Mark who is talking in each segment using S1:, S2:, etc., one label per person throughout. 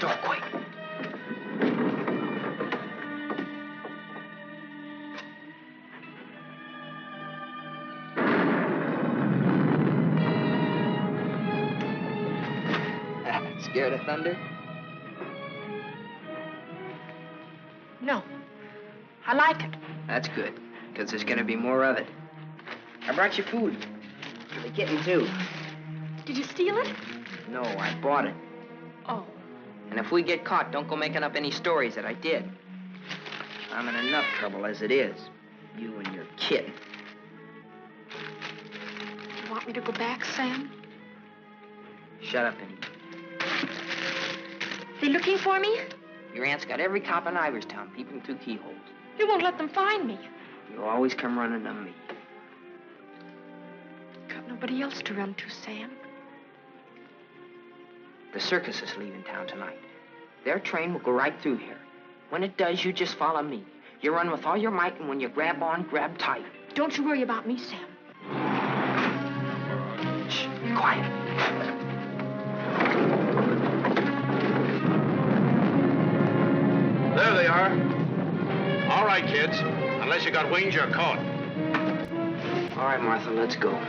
S1: door quick. Scared of thunder?
S2: No. I like it.
S1: That's good, because there's going to be more of it. I brought you food. For the kitten, too.
S2: Did you steal it?
S1: No, I bought it.
S2: Oh.
S1: And if we get caught, don't go making up any stories that I did. I'm in enough trouble as it is. You and your kitten.
S2: You want me to go back, Sam?
S1: Shut up and eat.
S2: They looking for me?
S1: Your aunt's got every cop in Iverstown peeping through keyholes.
S2: You won't let them find me.
S1: You always come running to me.
S2: Got nobody else to run to, Sam.
S1: The circus is leaving town tonight. Their train will go right through here. When it does, you just follow me. You run with all your might, and when you grab on, grab tight.
S2: Don't you worry about me, Sam.
S1: Shh, be quiet.
S3: There they are. All right, kids. Unless you got wings, you're caught.
S1: All right, Martha, let's go.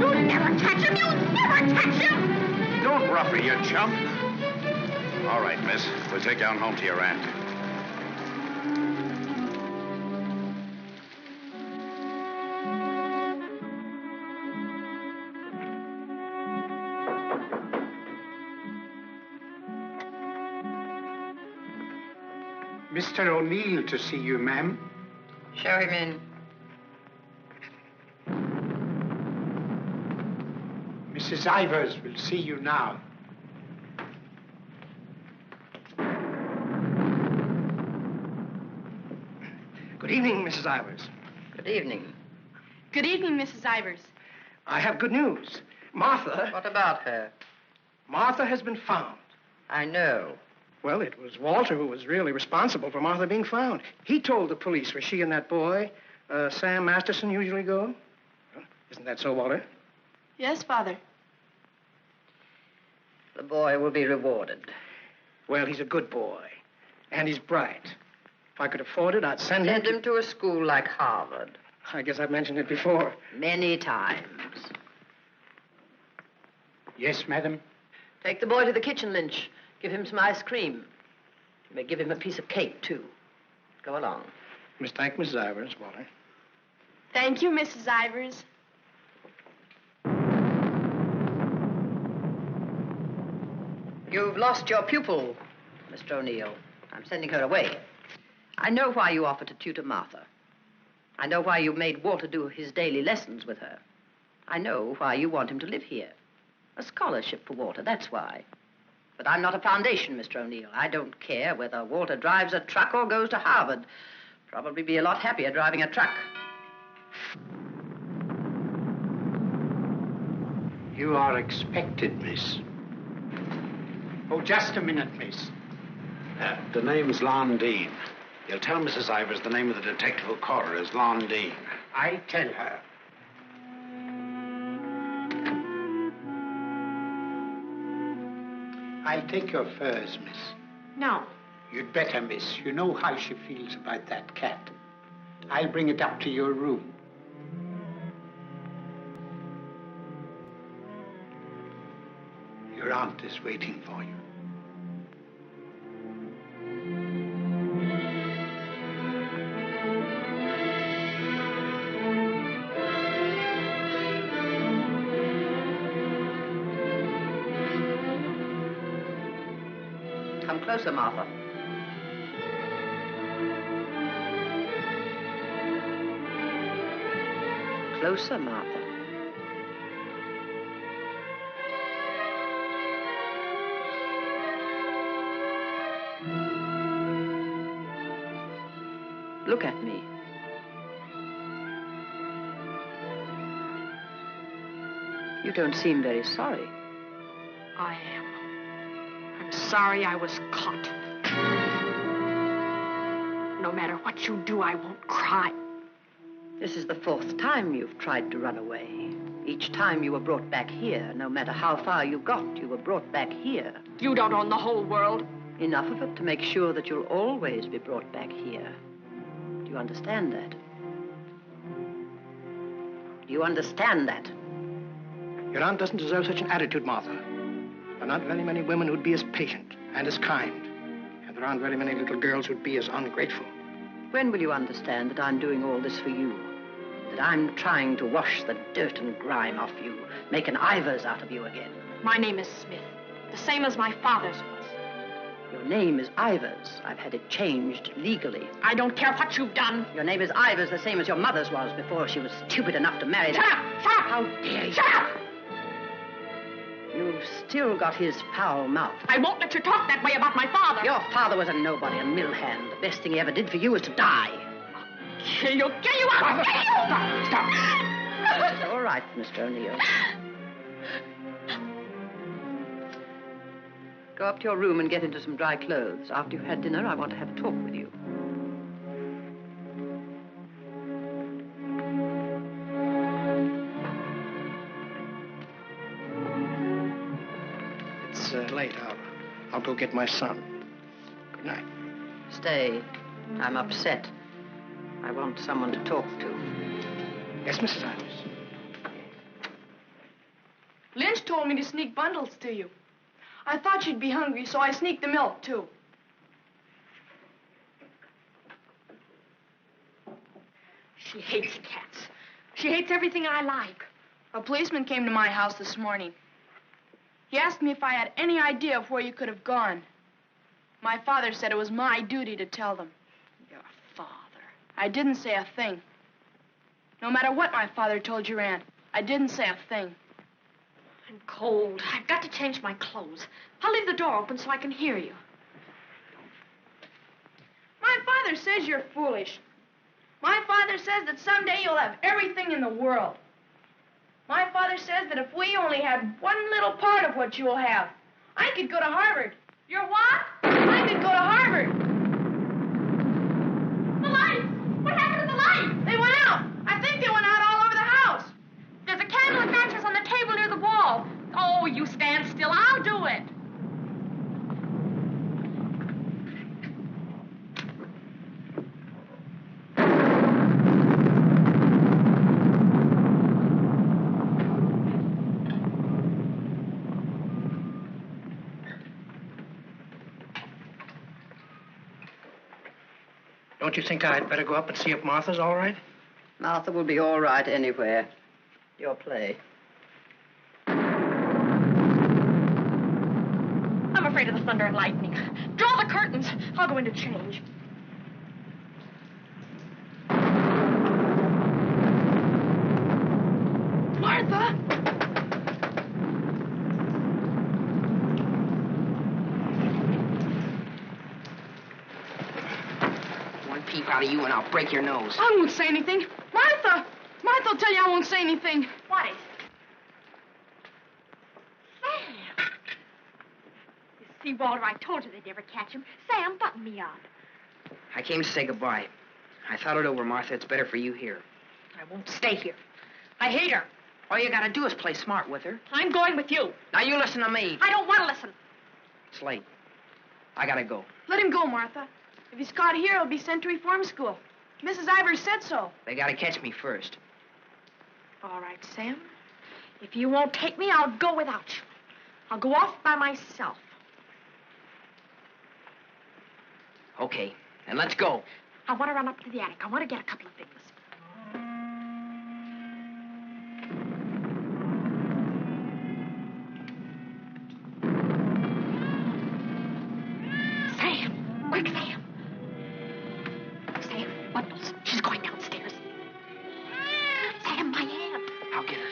S2: You'll never catch him! You'll never catch him!
S3: Don't rough her, you chump. All right, miss. We'll take you on home to your aunt.
S4: Mr. O'Neill to see you, ma'am.
S1: Show him in.
S4: Mrs. Ivers will see you now.
S5: Good evening, Mrs. Ivers.
S1: Good evening.
S2: Good evening, Mrs. Ivers.
S5: I have good news. Martha...
S1: What about her?
S5: Martha has been found.
S1: I know.
S5: Well, it was Walter who was really responsible for Martha being found. He told the police where she and that boy, Sam Masterson, usually go. Well, isn't that so, Walter?
S2: Yes, Father.
S1: The boy will be rewarded.
S5: Well, he's a good boy. And he's bright. If I could afford it, I'd send him...
S1: Send him to a school like Harvard.
S5: I guess I've mentioned it before.
S1: Many times.
S4: Yes, madam.
S6: Take the boy to the kitchen, Lynch. Give him some ice cream. You may give him a piece of cake, too. Go along.
S5: Thank Mrs. Ivers, Walter.
S2: Thank you, Mrs. Ivers.
S6: You've lost your pupil, Mr. O'Neill. I'm sending her away. I know why you offered to tutor Martha. I know why you made Walter do his daily lessons with her. I know why you want him to live here. A scholarship for Walter, that's why. But I'm not a foundation, Mr. O'Neill. I don't care whether Walter drives a truck or goes to Harvard. Probably be a lot happier driving a truck.
S4: You are expected, miss. Oh, just a minute, miss.
S3: The name's Lon Dean. You'll tell Mrs. Ivers the name of the detective who caught her is Lon Dean.
S4: I'll tell her. I'll take your furs, miss.
S2: No.
S4: You'd better, miss. You know how she feels about that cat. I'll bring it up to your room. Your aunt is waiting for you.
S6: Come closer, Martha. Closer, Martha. Look at me. You don't seem very sorry.
S2: I am. I'm sorry I was caught. No matter what you do, I won't cry.
S6: This is the 4th time you've tried to run away. Each time you were brought back here. No matter how far you got, you were brought back here.
S2: You don't own the whole world.
S6: Enough of it to make sure that you'll always be brought back here. Do you understand that? Do you understand that?
S5: Your aunt doesn't deserve such an attitude, Martha. There are not very many women who'd be as patient and as kind. And there aren't very many little girls who'd be as ungrateful.
S6: When will you understand that I'm doing all this for you? That I'm trying to wash the dirt and grime off you, make an Ivers out of you again?
S2: My name is Smith, the same as my father's was.
S6: Your name is Ivers. I've had it changed legally.
S2: I don't care what you've done.
S6: Your name is Ivers, the same as your mother's was before she was stupid enough to marry
S2: Shut
S6: that.
S2: up! Shut up!
S6: How dare you?
S2: Shut up!
S6: You've still got his foul mouth.
S2: I won't let you talk that way about my father.
S6: Your father was a nobody, a mill hand. The best thing he ever did for you was to die.
S2: Kill you! Kill you! I'll kill you!
S3: Stop!
S6: It's all right, Mr. O'Neill. Go up to your room and get into some dry clothes. After you've had dinner, I want to have a talk with you.
S5: It's late. I'll go get my son. Good night.
S6: Stay. I'm upset. I want someone to talk to.
S5: Yes, Mrs. Ivers.
S7: Lynch told me to sneak bundles to you. I thought you'd be hungry, so I sneaked the milk, too.
S2: She hates cats. She hates everything I like.
S7: A policeman came to my house this morning. He asked me if I had any idea of where you could have gone. My father said it was my duty to tell them.
S2: Your father.
S7: I didn't say a thing. No matter what my father told your aunt, I didn't say a thing.
S2: I'm cold. I've got to change my clothes. I'll leave the door open so I can hear you.
S7: My father says you're foolish. My father says that someday you'll have everything in the world. My father says that if we only had one little part of what you will have, I could go to Harvard. You're what? I could go to Harvard.
S2: The lights! What happened to the lights?
S7: They went out. I think they went out all over the house.
S2: There's a candle and matches on the table near the wall. Oh, you stand still. I'll do it.
S5: Don't you think I'd better go up and see if Martha's all right?
S6: Martha will be all right anywhere. Your play.
S2: I'm afraid of the thunder and lightning. Draw the curtains. I'll go in to change.
S7: Martha!
S1: One peep out of you and I'll break your nose.
S7: I won't say anything. Martha! Martha will tell you I won't say anything.
S2: What is it? Sam! You see, Walter, I told you they'd never catch him. Sam, button me up.
S1: I came to say goodbye. I thought it over, Martha. It's better for you here.
S2: I won't stay here. I hate her.
S1: All you gotta do is play smart with her.
S2: I'm going with you.
S1: Now you listen to me.
S2: I don't want to listen.
S1: It's late. I gotta go.
S7: Let him go, Martha. If he's caught here, he'll be sent to reform school. Mrs. Ivers said so.
S1: They gotta catch me first.
S2: All right, Sam. If you won't take me, I'll go without you. I'll go off by myself.
S1: Okay, then let's go.
S2: I want to run up to the attic. I want to get a couple of things. Sam! Quick, Sam! Sam, bundles. She's going downstairs. Sam, my hand.
S1: I'll get her.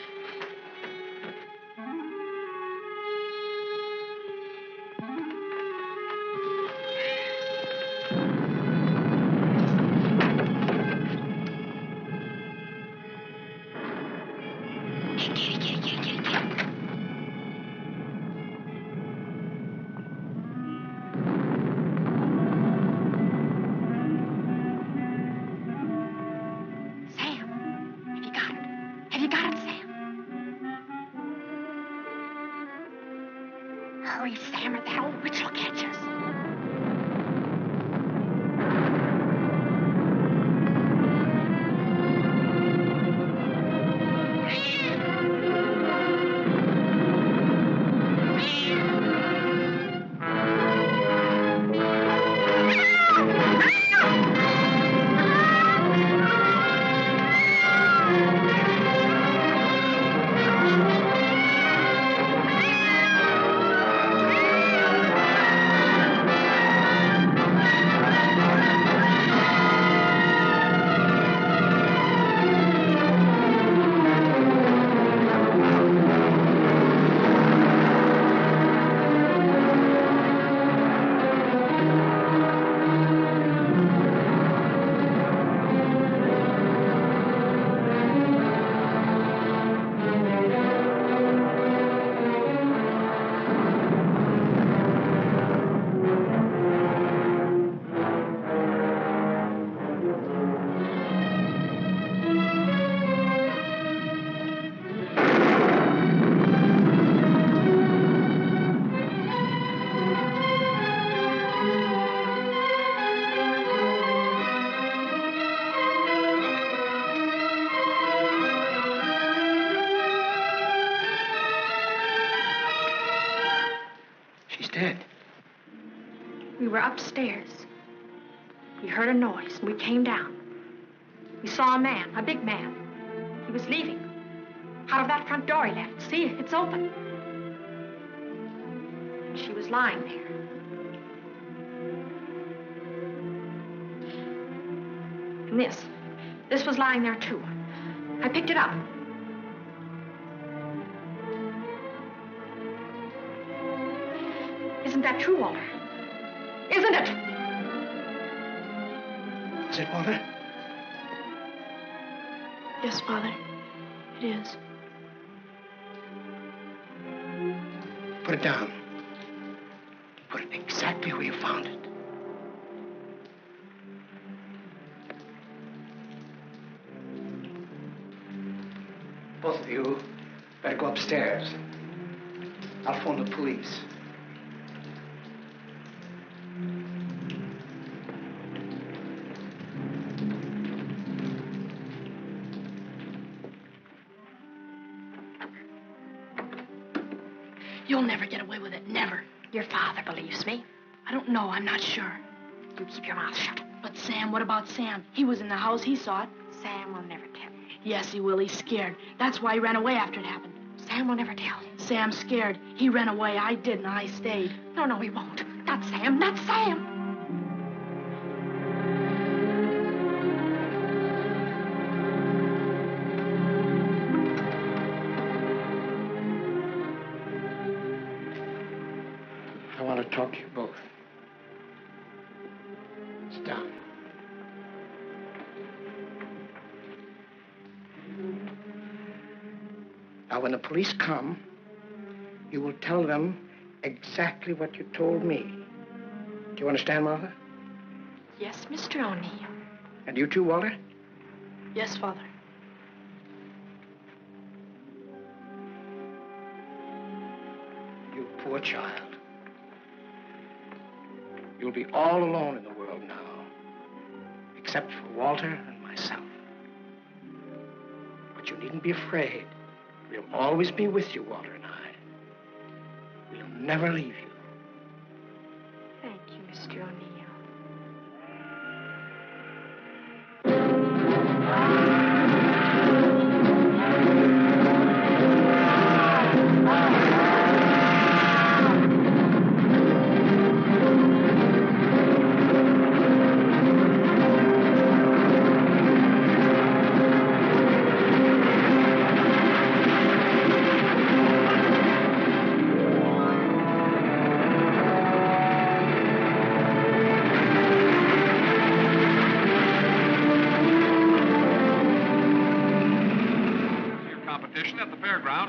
S2: Hurry, Sam, or that old witch will catch us. We were upstairs. We heard a noise, and we came down. We saw a man, a big man. He was leaving. Out of that front door he left. See, it's open. She was lying there. And this was lying there, too. I picked it up. Isn't that true, Walter? Isn't it?
S5: Is it, Walter?
S7: Yes, Father. It is.
S5: Put it down. Put it exactly where you found it. Both of you better go upstairs. I'll phone the police.
S7: You'll never get away with it, never.
S2: Your father believes me.
S7: I don't know, I'm not sure.
S2: You keep your mouth shut.
S7: But Sam, what about Sam? He was in the house, he saw it.
S2: Sam will never tell.
S7: Yes, he will, he's scared. That's why he ran away after it happened.
S2: Sam will never tell.
S7: Sam's scared. He ran away, I didn't, I stayed.
S2: No, he won't. Not Sam, not Sam.
S5: I want to talk to you both. Sit down. Now, when the police come, you will tell them exactly what you told me. Do you understand, Martha?
S2: Yes, Mr. O'Neill.
S5: And you too, Walter?
S7: Yes, Father.
S5: You poor child. You'll be all alone in the world now, except for Walter and myself. But you needn't be afraid. We'll always be with you, Walter and I. We'll never leave you.
S2: Thank you, Mr. O'Neill.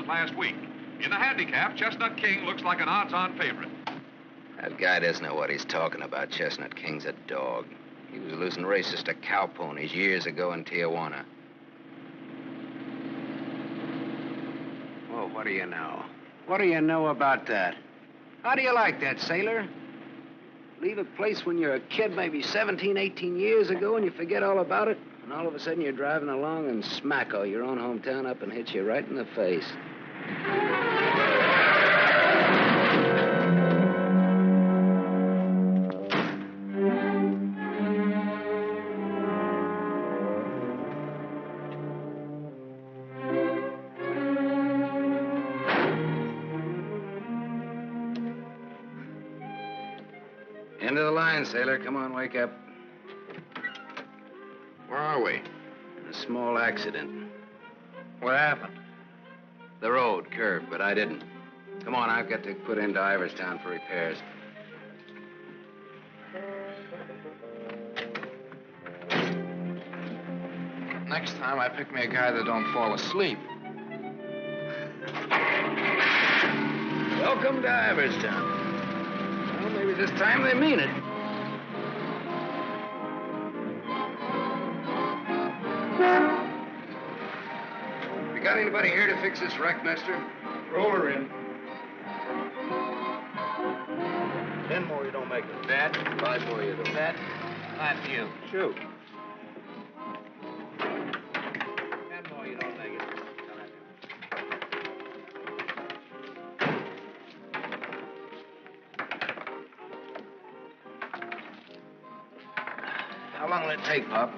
S8: Last week. In the handicap, Chestnut King looks like an odds-on favorite.
S9: That guy doesn't know what he's talking about. Chestnut King's a dog. He was losing races to cow ponies years ago in Tijuana.
S3: Well, what do you know? What do you know about that? How do you like that, sailor? Leave a place when you're a kid, maybe 17, 18 years ago, and you forget all about it, and all of a sudden you're driving along and smack-o, your own hometown up and hits you right in the face. End of the line, sailor. Come on, wake up.
S9: Where are we?
S3: In a small accident.
S9: What happened? The road curved, but I didn't. Come on, I've got to put into Iverstown for repairs. Next time, I pick me a guy that don't fall asleep. Welcome to Iverstown. Well, maybe this time they mean it. You got anybody here to fix this wreck, mister?
S10: Roll her in. 10 more, you don't make it.
S9: That. 5 more, you don't.
S10: That. Not you. Shoot.
S3: 10 more, you don't make it. How long will it take, Pop?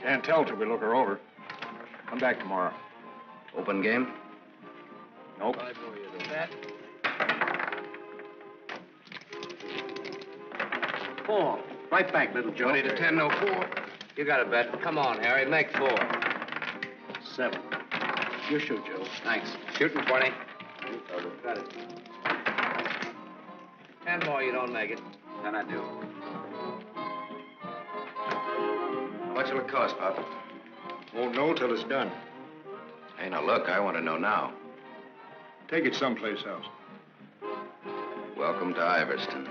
S10: Can't tell till we look her over. Come back tomorrow.
S9: Open game?
S10: Nope.
S3: 5 more, you don't. That.
S10: 4. Right back, little Joe.
S9: 20 to 10, no 4.
S3: You got a bet. Come on, Harry. Make 4.
S10: 7. You shoot, Joe.
S3: Thanks. Shooting 20. You fellas got it. 10 more, you don't make it. Then I do.
S9: How much will it cost, Pop?
S10: Won't know till it's done.
S9: Hey, now look, I want to know now.
S10: Take it someplace else.
S9: Welcome to Iverstown.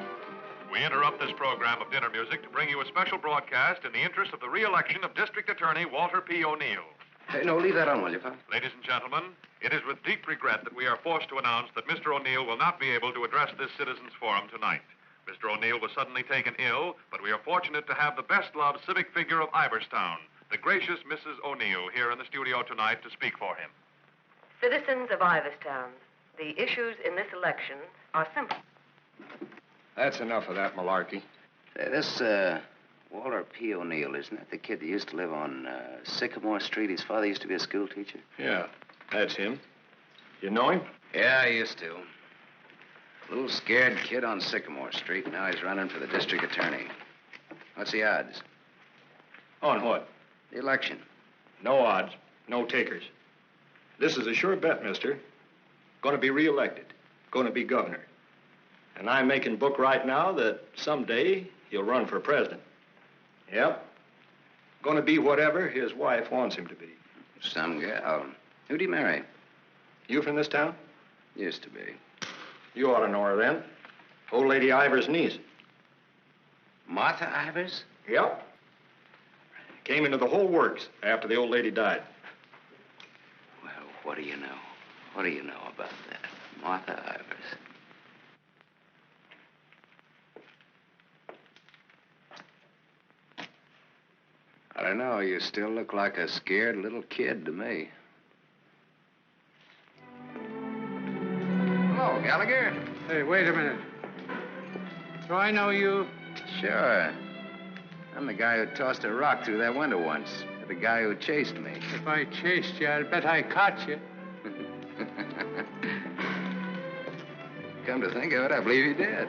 S8: We interrupt this program of dinner music to bring you a special broadcast in the interest of the re-election of District Attorney Walter P. O'Neill.
S9: Hey, no, leave that on, will you, Pop?
S8: Ladies and gentlemen, it is with deep regret that we are forced to announce that Mr. O'Neill will not be able to address this citizens' forum tonight. Mr. O'Neill was suddenly taken ill, but we are fortunate to have the best-loved civic figure of Iverstown, the gracious Mrs. O'Neill, here in the studio tonight to speak for him.
S11: Citizens of Iverstown, the issues in this election are simple.
S10: That's enough of that malarkey.
S9: Say, this, Walter P. O'Neill, isn't that the kid that used to live on Sycamore Street? His father used to be a school teacher.
S10: Yeah, that's him. You know him?
S9: Yeah, I used to. A little scared kid on Sycamore Street. Now he's running for the district attorney. What's the odds?
S10: On what?
S9: The election.
S10: No odds, no takers. This is a sure bet, mister. Going to be reelected. Going to be governor. And I'm making book right now that someday he'll run for president. Yep. Going to be whatever his wife wants him to be.
S9: Some gal. Who'd he marry?
S10: You from this town?
S9: Used to be.
S10: You ought to know her then. Old Lady Ivers' niece.
S9: Martha Ivers?
S10: Yep. Came into the whole works after the old lady died.
S9: Well, what do you know? What do you know about that? Martha Ivers. I don't know. You still look like a scared little kid to me. Hello, Gallagher.
S4: Hey, wait a minute. Do I know you?
S9: Sure. I'm the guy who tossed a rock through that window once. The guy who chased me.
S4: If I chased you, I'd bet I caught you.
S9: Come to think of it, I believe you did.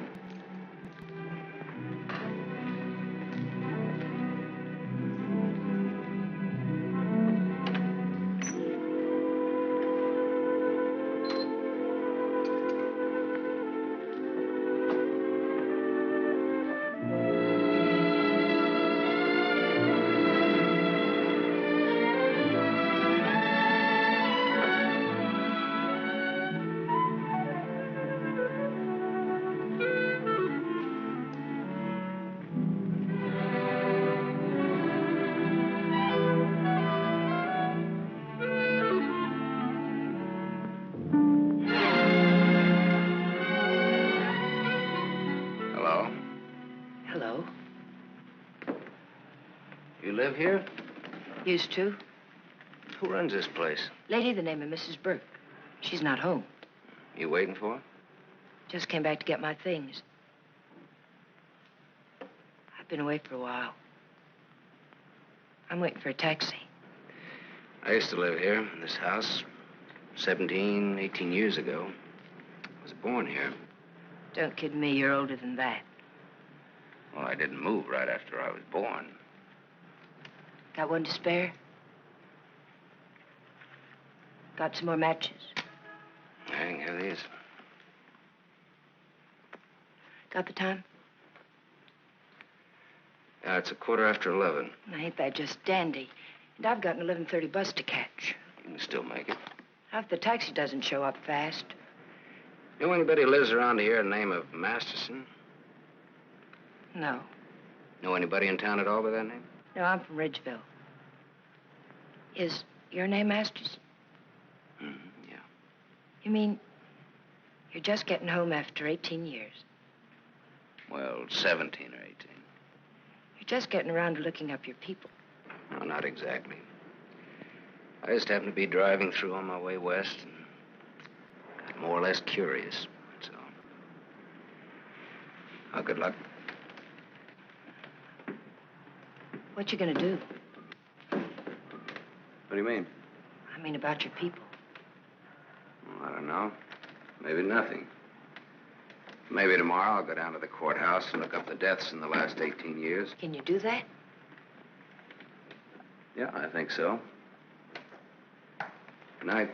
S3: live here?
S1: Used to.
S3: Who runs this place?
S1: Lady, the name of Mrs. Burke. She's not home.
S3: You waiting for her?
S1: Just came back to get my things. I've been away for a while. I'm waiting for a taxi.
S3: I used to live here in this house 17, 18 years ago. I was born here.
S1: Don't kid me, you're older than that.
S3: Well, I didn't move right after I was born.
S1: Got one to spare? Got some more matches?
S3: I can have these.
S1: Got the time?
S3: Yeah, it's 11:15.
S1: Now, ain't that just dandy? And I've got an 11:30 bus to catch.
S3: You can still make it.
S1: Now, if the taxi doesn't show up fast.
S3: You know anybody who lives around here in the name of Masterson?
S1: No.
S3: Know anybody in town at all by that name?
S1: No, I'm from Ridgeville. Is your name Masters?
S3: Yeah.
S1: You mean you're just getting home after 18 years?
S3: Well, 17 or 18.
S1: You're just getting around to looking up your people.
S3: No, not exactly. I just happened to be driving through on my way west and got more or less curious, that's all. Oh, good luck.
S1: What you gonna do?
S3: What do you mean?
S1: I mean about your people.
S3: Well, I don't know. Maybe nothing. Maybe tomorrow I'll go down to the courthouse and look up the deaths in the last 18 years.
S1: Can you do that?
S3: Yeah, I think so. Good night.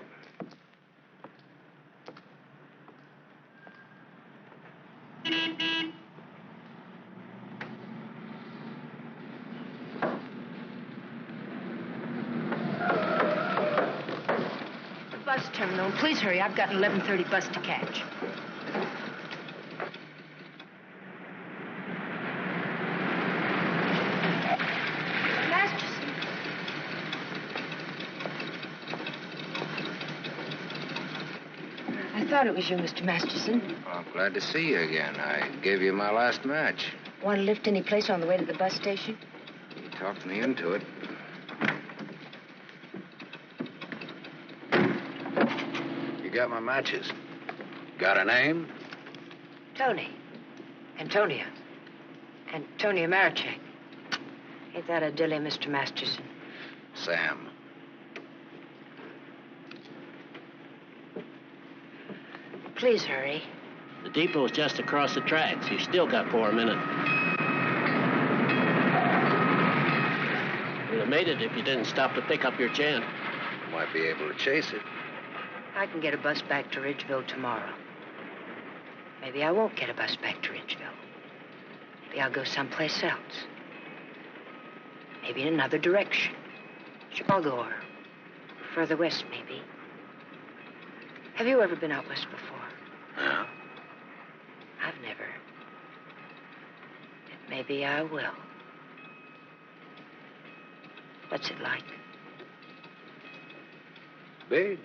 S1: The bus terminal. Please hurry. I've got an 11:30 bus to catch. I thought it was you, Mr. Masterson.
S3: Well, I'm glad to see you again. I gave you my last match.
S1: Want to lift any place on the way to the bus station?
S3: You talked me into it. You got my matches. Got a name?
S1: Tony. Antonia. Antonia Marichek. Ain't that a dilly, Mr. Masterson?
S3: Sam.
S1: Please hurry.
S12: The depot's just across the tracks. You still got 4 minutes. We'd have made it if you didn't stop to pick up your gent.
S3: Might be able to chase it.
S1: I can get a bus back to Ridgeville tomorrow. Maybe I won't get a bus back to Ridgeville. Maybe I'll go someplace else. Maybe in another direction. Chicago or further west, maybe. Have you ever been out west before?
S3: No.
S1: I've never. But maybe I will. What's it like?
S3: Big.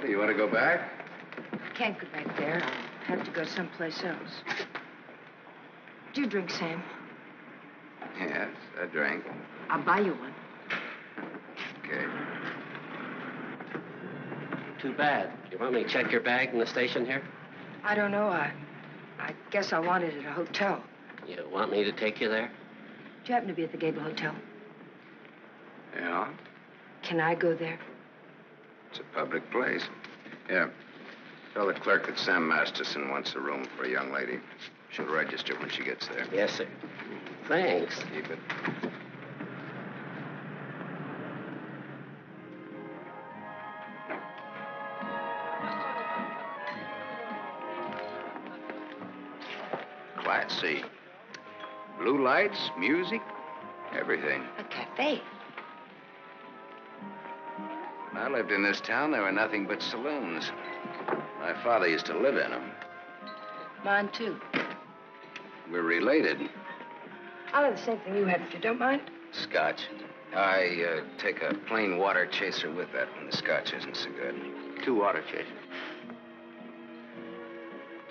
S3: You want to go back?
S1: I can't go back there. I'll have to go someplace else. Do you drink, Sam?
S3: Yes, I drank.
S1: I'll buy you one.
S3: Okay.
S12: Too bad. You want me to check your bag in the station here?
S1: I don't know. I guess I want it at a hotel.
S12: You want me to take you there?
S1: Do you happen to be at the Gable Hotel?
S3: Yeah?
S1: Can I go there?
S3: It's a public place. Yeah. Tell the clerk that Sam Masterson wants a room for a young lady. She'll register when she gets there.
S12: Yes, sir. Thanks.
S3: Keep it. Class C. Blue lights, music, everything.
S1: A cafe.
S3: When I lived in this town, there were nothing but saloons.
S9: My father used to live in them.
S1: Mine, too.
S9: We're related.
S1: I'll have the same thing you had, if you don't mind.
S9: Scotch. I take a plain water chaser with that when the scotch isn't so good.
S3: 2 water chasers.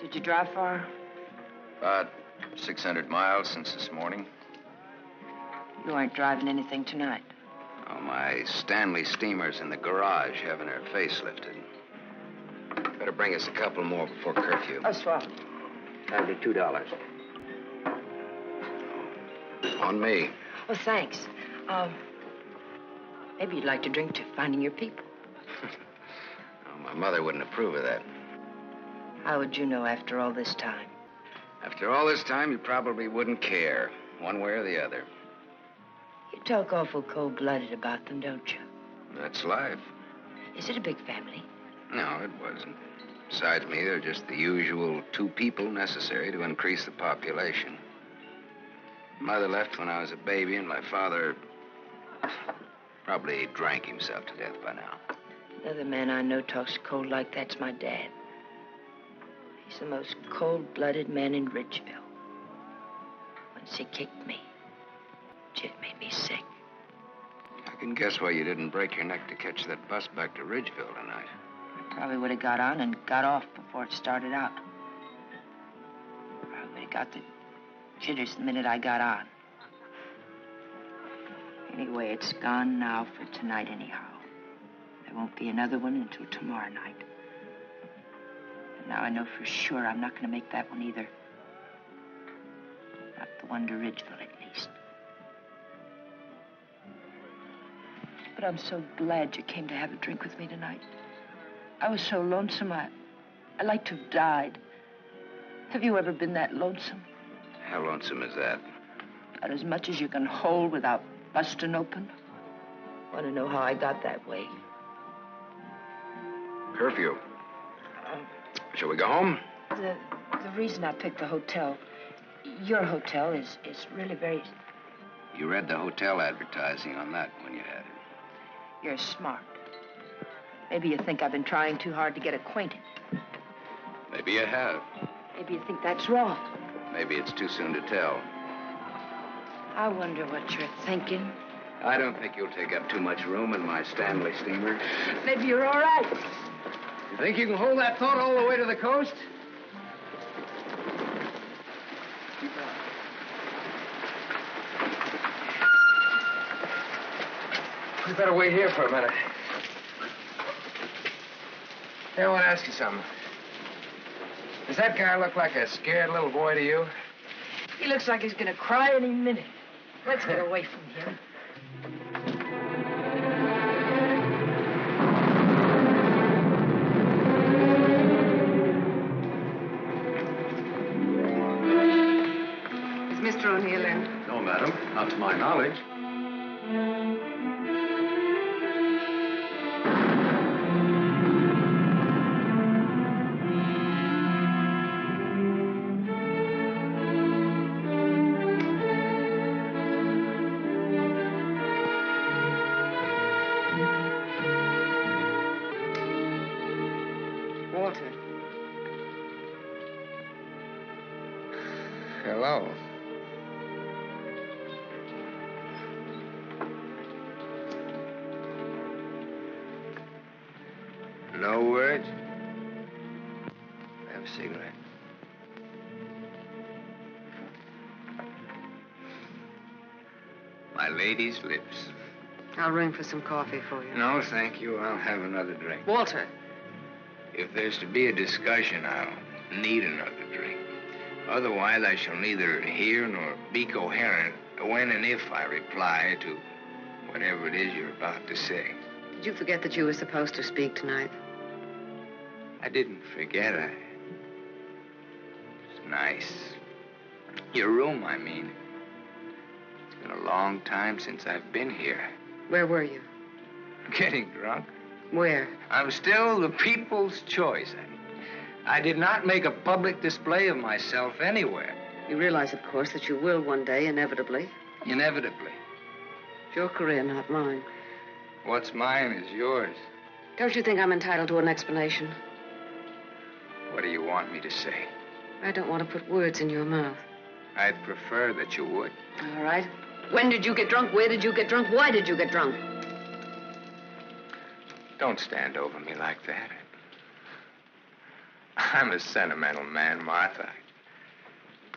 S1: Did you drive far?
S9: About 600 miles since this morning.
S1: You aren't driving anything tonight.
S9: Oh, my Stanley steamer's in the garage having her face lifted. Better bring us a couple more before curfew.
S1: Oh, swell.
S3: That'll be $2.
S9: On me.
S1: Well, thanks. Maybe you'd like to drink to finding your people.
S9: Oh, my mother wouldn't approve of that.
S1: How would you know after all this time?
S9: After all this time, you probably wouldn't care, one way or the other.
S1: You talk awful cold-blooded about them, don't you?
S9: That's life.
S1: Is it a big family?
S9: No, it wasn't. Besides me, they're just the usual 2 people necessary to increase the population. Mother left when I was a baby, and my father probably drank himself to death by now.
S1: Another man I know talks cold like that's my dad. He's the most cold-blooded man in Ridgeville. Once he kicked me. It made me sick.
S9: I can guess why you didn't break your neck to catch that bus back to Ridgeville tonight.
S1: I probably would have got on and got off before it started out. I would have got the jitters the minute I got on. Anyway, it's gone now for tonight anyhow. There won't be another one until tomorrow night. And now I know for sure I'm not going to make that one either. Not the one to Ridgeville, at least. But I'm so glad you came to have a drink with me tonight. I was so lonesome, I'd like to have died. Have you ever been that lonesome?
S9: How lonesome is that?
S1: About as much as you can hold without busting open. Want to know how I got that way?
S9: Curfew. Shall we go home?
S1: The reason I picked the hotel, your hotel, is really very...
S9: You read the hotel advertising on that when you had it.
S1: You're smart. Maybe you think I've been trying too hard to get acquainted.
S9: Maybe you have.
S1: Maybe you think that's wrong.
S9: Maybe it's too soon to tell.
S1: I wonder what you're thinking.
S9: I don't think you'll take up too much room in my Stanley steamer.
S1: Maybe you're all right.
S3: You think you can hold that thought all the way to the coast? Keep on. We better wait here for a minute. Hey, I want to ask you something. Does that guy look like a scared little boy to you?
S1: He looks like he's going to cry any minute. Let's get away from him.
S11: Is Mr. O'Neill in?
S10: No, madam. Not to my knowledge.
S11: Walter.
S3: Hello. No words? Have a cigarette. My lady's lips.
S11: I'll ring for some coffee for you.
S3: No, thank you. I'll have another drink.
S11: Walter.
S3: If there's to be a discussion, I'll need another drink. Otherwise, I shall neither hear nor be coherent when and if I reply to whatever it is you're about to say.
S11: Did you forget that you were supposed to speak tonight?
S3: I didn't forget. It's nice. Your room, I mean. It's been a long time since I've been here.
S11: Where were you?
S3: Getting drunk.
S11: Where?
S3: I'm still the people's choice. I did not make a public display of myself anywhere.
S11: You realize, of course, that you will one day, inevitably.
S3: Inevitably.
S11: It's your career, not mine.
S3: What's mine is yours.
S11: Don't you think I'm entitled to an explanation?
S9: What do you want me to say?
S13: I don't want to put words in your mouth.
S9: I'd prefer that you would.
S13: All right. When did you get drunk? Where did you get drunk? Why did you get drunk?
S9: Don't stand over me like that. I'm a sentimental man, Martha.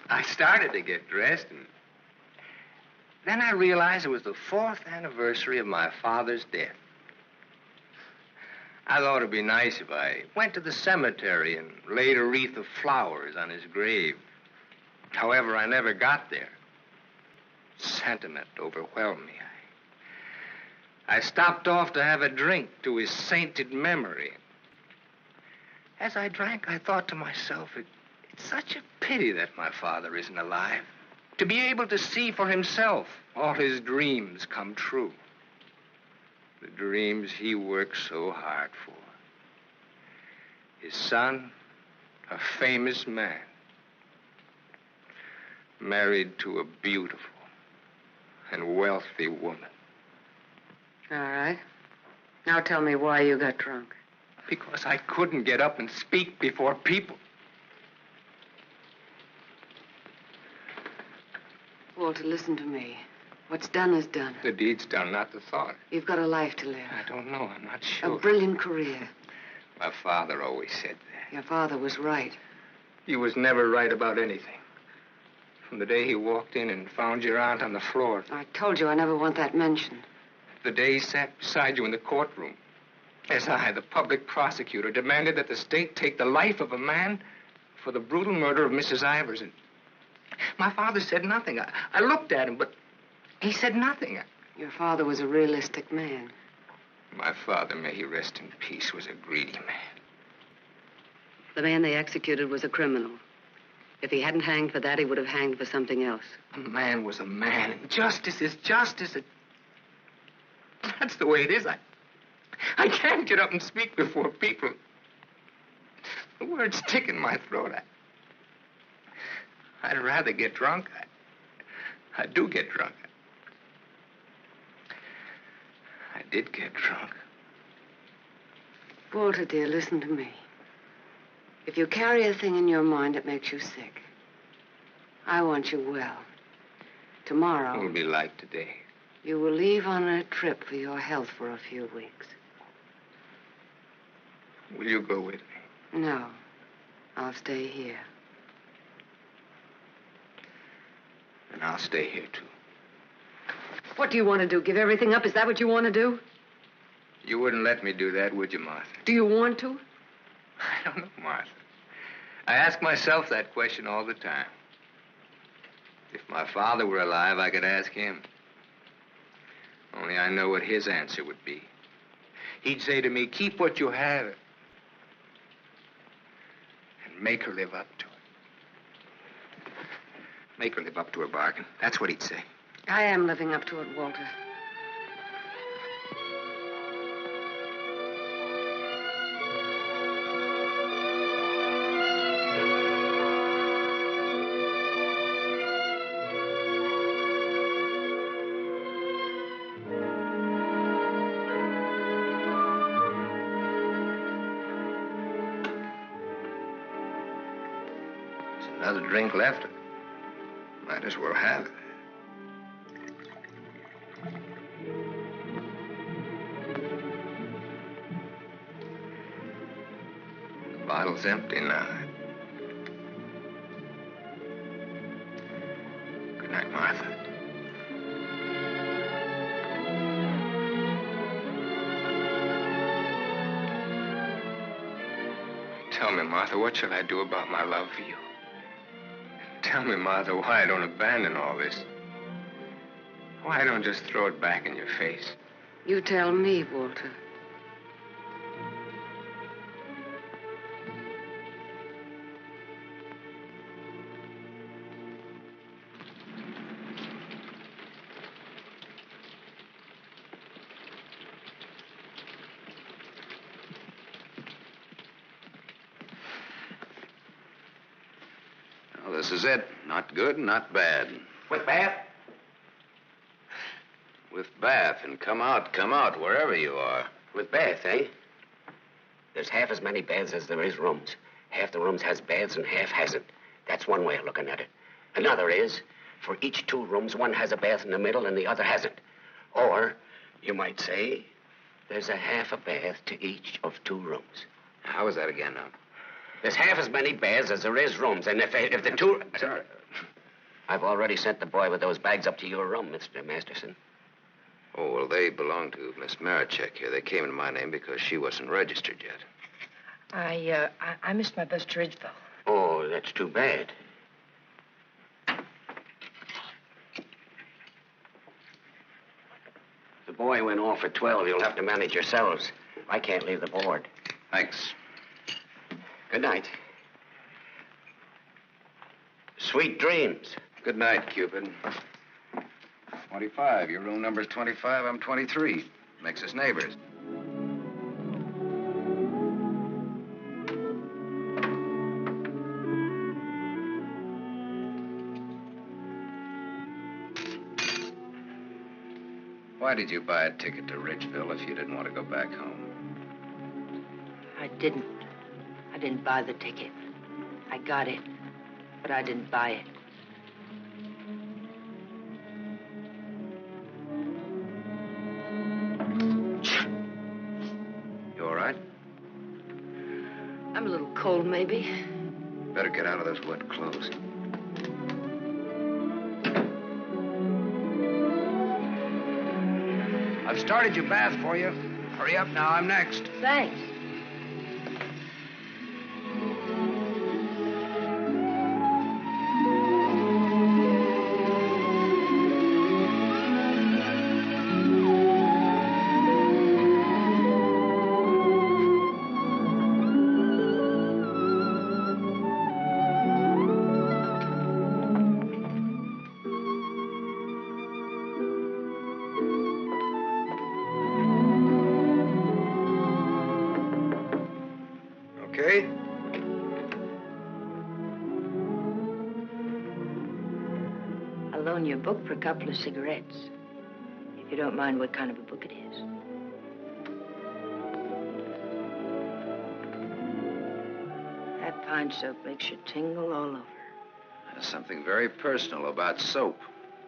S9: I started to get dressed, and then I realized it was the 4th anniversary of my father's death. I thought it'd be nice if I went to the cemetery and laid a wreath of flowers on his grave. However, I never got there. Sentiment overwhelmed me. I stopped off to have a drink to his sainted memory. As I drank, I thought to myself, it's such a pity that my father isn't alive. To be able to see for himself all his dreams come true. The dreams he worked so hard for. His son, a famous man, married to a beautiful and wealthy woman.
S13: All right. Now tell me why you got drunk.
S9: Because I couldn't get up and speak before people.
S13: Walter, listen to me. What's done is done.
S9: The deed's done, not the thought.
S13: You've got a life to live.
S9: I don't know. I'm not sure.
S13: A brilliant career.
S9: My father always said that.
S13: Your father was right.
S9: He was never right about anything. From the day he walked in and found your aunt on the floor.
S13: I told you I never want that mentioned.
S9: The day he sat beside you in the courtroom. As I, the public prosecutor, demanded that the state take the life of a man for the brutal murder of Mrs. Ivers. And my father said nothing. I looked at him, but he said nothing.
S13: Your father was a realistic man.
S9: My father, may he rest in peace, was a greedy man.
S13: The man they executed was a criminal. If he hadn't hanged for that, he would have hanged for something else.
S9: A man was a man, and justice is justice. That's the way it is. I can't get up and speak before people. The words stick in my throat. I'd rather get drunk. I do get drunk. I did get drunk.
S13: Walter, dear, listen to me. If you carry a thing in your mind that makes you sick, I want you well. Tomorrow...
S9: It will be like today.
S13: You will leave on a trip for your health for a few weeks.
S9: Will you go with me?
S13: No. I'll stay here.
S9: And I'll stay here, too.
S13: What do you want to do? Give everything up? Is that what you want to do?
S9: You wouldn't let me do that, would you, Martha?
S13: Do you want to?
S9: I don't know, Martha. I ask myself that question all the time. If my father were alive, I could ask him. Only I know what his answer would be. He'd say to me, keep what you have and make her live up to it. Make her live up to her bargain. That's what he'd say.
S13: I am living up to it, Walter.
S9: There's another drink left. Might as well have it. The bottle's empty now. Good night, Martha. Tell me, Martha, what shall I do about my love for you? Tell me, Martha, why I don't abandon all this. Why I don't just throw it back in your face.
S13: You tell me, Walter.
S3: Well, this is it. Not good, not bad.
S14: With bath?
S3: With bath, and come out, wherever you are.
S14: With bath, eh? There's half as many baths as there is rooms. Half the rooms has baths and half hasn't. That's one way of looking at it. Another is, for each 2 rooms, one has a bath in the middle and the other hasn't. Or, you might say, there's a half a bath to each of 2 rooms.
S3: How is that again, now?
S14: There's half as many baths as there is rooms, and if the 2...
S3: Sorry.
S14: I've already sent the boy with those bags up to your room, Mr. Masterson.
S3: Oh, well, they belong to Miss Marichek here. They came in my name because she wasn't registered yet.
S1: I missed my bus to Ridgeville.
S14: Oh, that's too bad. The boy went off at 12. You'll have to manage yourselves. I can't leave the board.
S3: Thanks.
S14: Good night. Sweet dreams.
S3: Good night, Cupid. 25. Your room number's 25. I'm 23. Makes us neighbors. Why did you buy a ticket to Ridgeville if you didn't want to go back home?
S1: I didn't. I didn't buy the ticket. I got it, but I didn't buy it.
S3: You all right?
S1: I'm a little cold, maybe.
S3: Better get out of those wet clothes. I've started your bath for you. Hurry up now, I'm next.
S1: Thanks.
S3: Okay?
S1: I'll loan you a book for a couple of cigarettes. If you don't mind what kind of a book it is. That pine soap makes you tingle all over.
S3: There's something very personal about soap.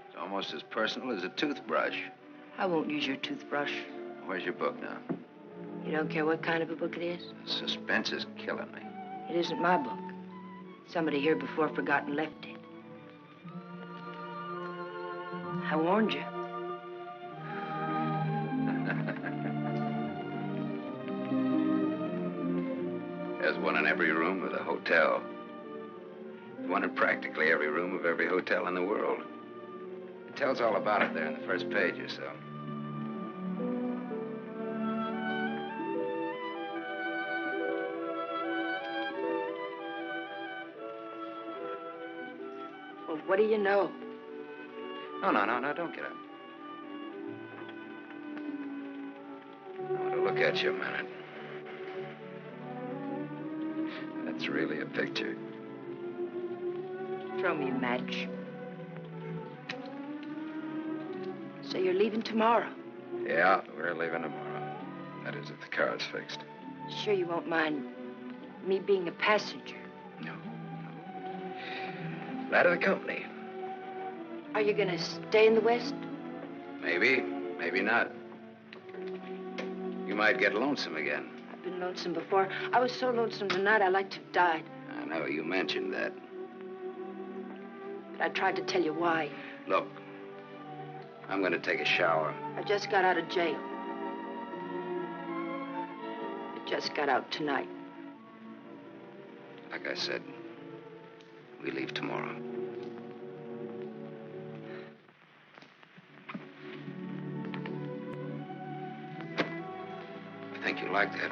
S3: It's almost as personal as a toothbrush.
S1: I won't use your toothbrush.
S3: Where's your book now?
S1: You don't care what kind of a book it is?
S3: Suspense is killing me.
S1: It isn't my book. Somebody here before forgot and left it. I warned you.
S3: There's one in every room of the hotel. There's one in practically every room of every hotel in the world. It tells all about it there in the first page or so.
S1: Well, what do you know?
S3: No, don't get up. I want to look at you a minute. That's really a picture.
S1: Throw me a match. So you're leaving tomorrow?
S3: Yeah, we're leaving tomorrow. That is, if the car's fixed.
S1: Sure you won't mind me being a passenger?
S3: No. Glad of the company.
S1: Are you gonna stay in the West?
S3: Maybe, maybe not. You might get lonesome again.
S1: I've been lonesome before. I was so lonesome tonight I'd like to have died.
S3: I know, you mentioned that.
S1: But I tried to tell you why.
S3: Look, I'm gonna take a shower.
S1: I just got out of jail. I just got out tonight.
S3: Like I said, we leave tomorrow. I think you like that.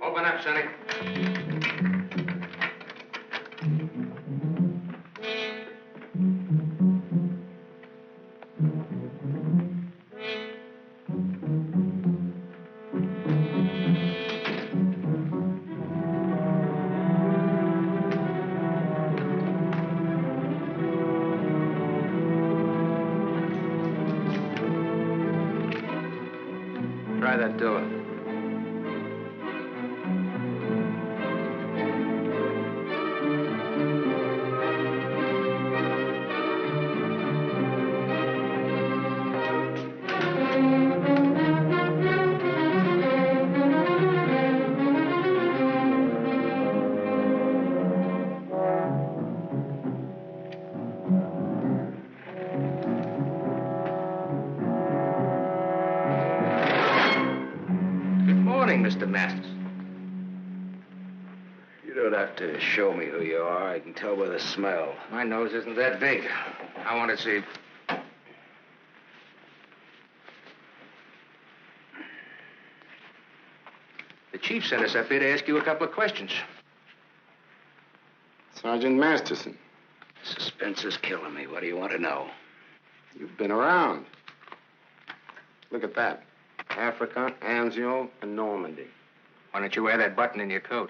S9: Open up, Sonny. Try that door. Mr. Masters.
S3: You don't have to show me who you are. I can tell by the smell.
S9: My nose isn't that big. I want to see. The chief sent us up here to ask you a couple of questions.
S3: Sergeant Masterson. Suspense is killing me. What do you want to know?
S15: You've been around. Look at that. Africa, Anzio, and Normandy.
S9: Why don't you wear that button in your coat?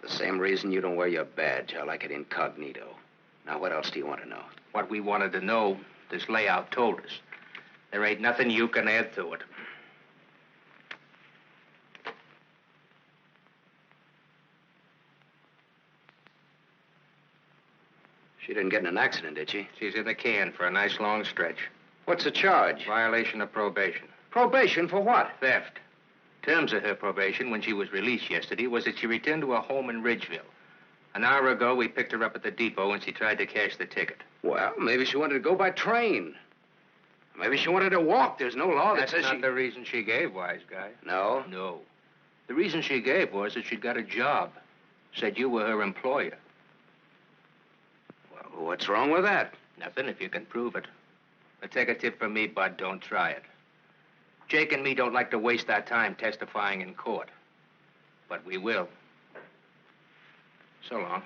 S3: The same reason you don't wear your badge. I like it incognito. Now, what else do you want to know?
S9: What we wanted to know, this layout told us. There ain't nothing you can add to it.
S3: She didn't get in an accident, did she?
S9: She's in the can for a nice long stretch.
S3: What's the charge?
S9: Violation of probation.
S3: Probation for what?
S9: Theft. Terms of her probation when she was released yesterday was that she returned to her home in Ridgeville. An hour ago, we picked her up at the depot and she tried to cash the ticket.
S3: Well, maybe she wanted to go by train. Maybe she wanted to walk. There's no law that says
S9: That's not the reason she gave, wise guy.
S3: No?
S9: No. The reason she gave was that she'd got a job. Said you were her employer.
S3: Well, what's wrong with that?
S9: Nothing if you can prove it. But take a tip from me, Bud, don't try it. Jake and me don't like to waste our time testifying in court. But we will. So long.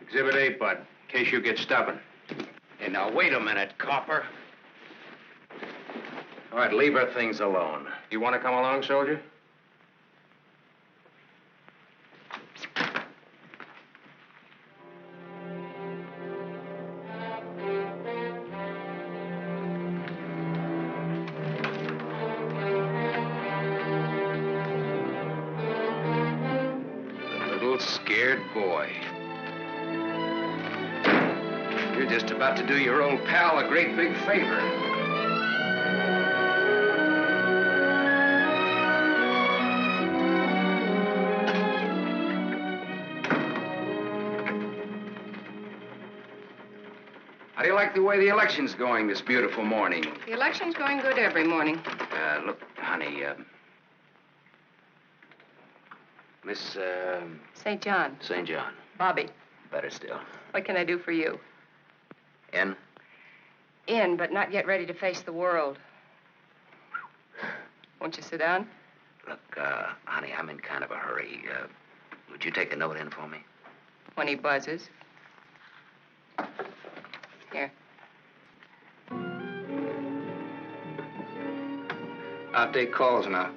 S9: Exhibit 8, Bud, in case you get stubborn.
S3: Hey, now, wait a minute, copper. All right, leave her things alone.
S9: You want to come along, soldier?
S3: Scared boy. You're just about to do your old pal a great big favor. How do you like the way the election's going this beautiful morning?
S13: The election's going good every morning.
S3: Look, honey, Miss,
S13: St. John.
S3: St. John.
S13: Bobby.
S3: Better still.
S13: What can I do for you?
S3: In?
S13: In, but not yet ready to face the world. Won't you sit down?
S3: Look, honey, I'm in kind of a hurry. Would you take a note in for me?
S13: When he buzzes. Here.
S9: I'll take calls now.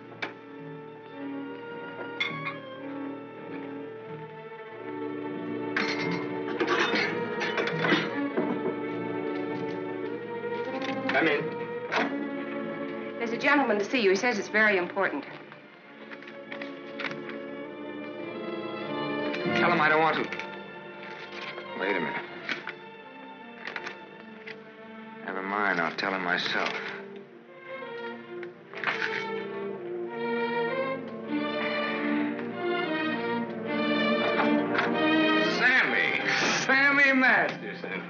S9: Come in.
S13: There's a gentleman to see you. He says it's very important.
S9: Tell him I don't want to.
S15: Wait a minute. Never mind, I'll tell him myself.
S9: Sammy Masterson.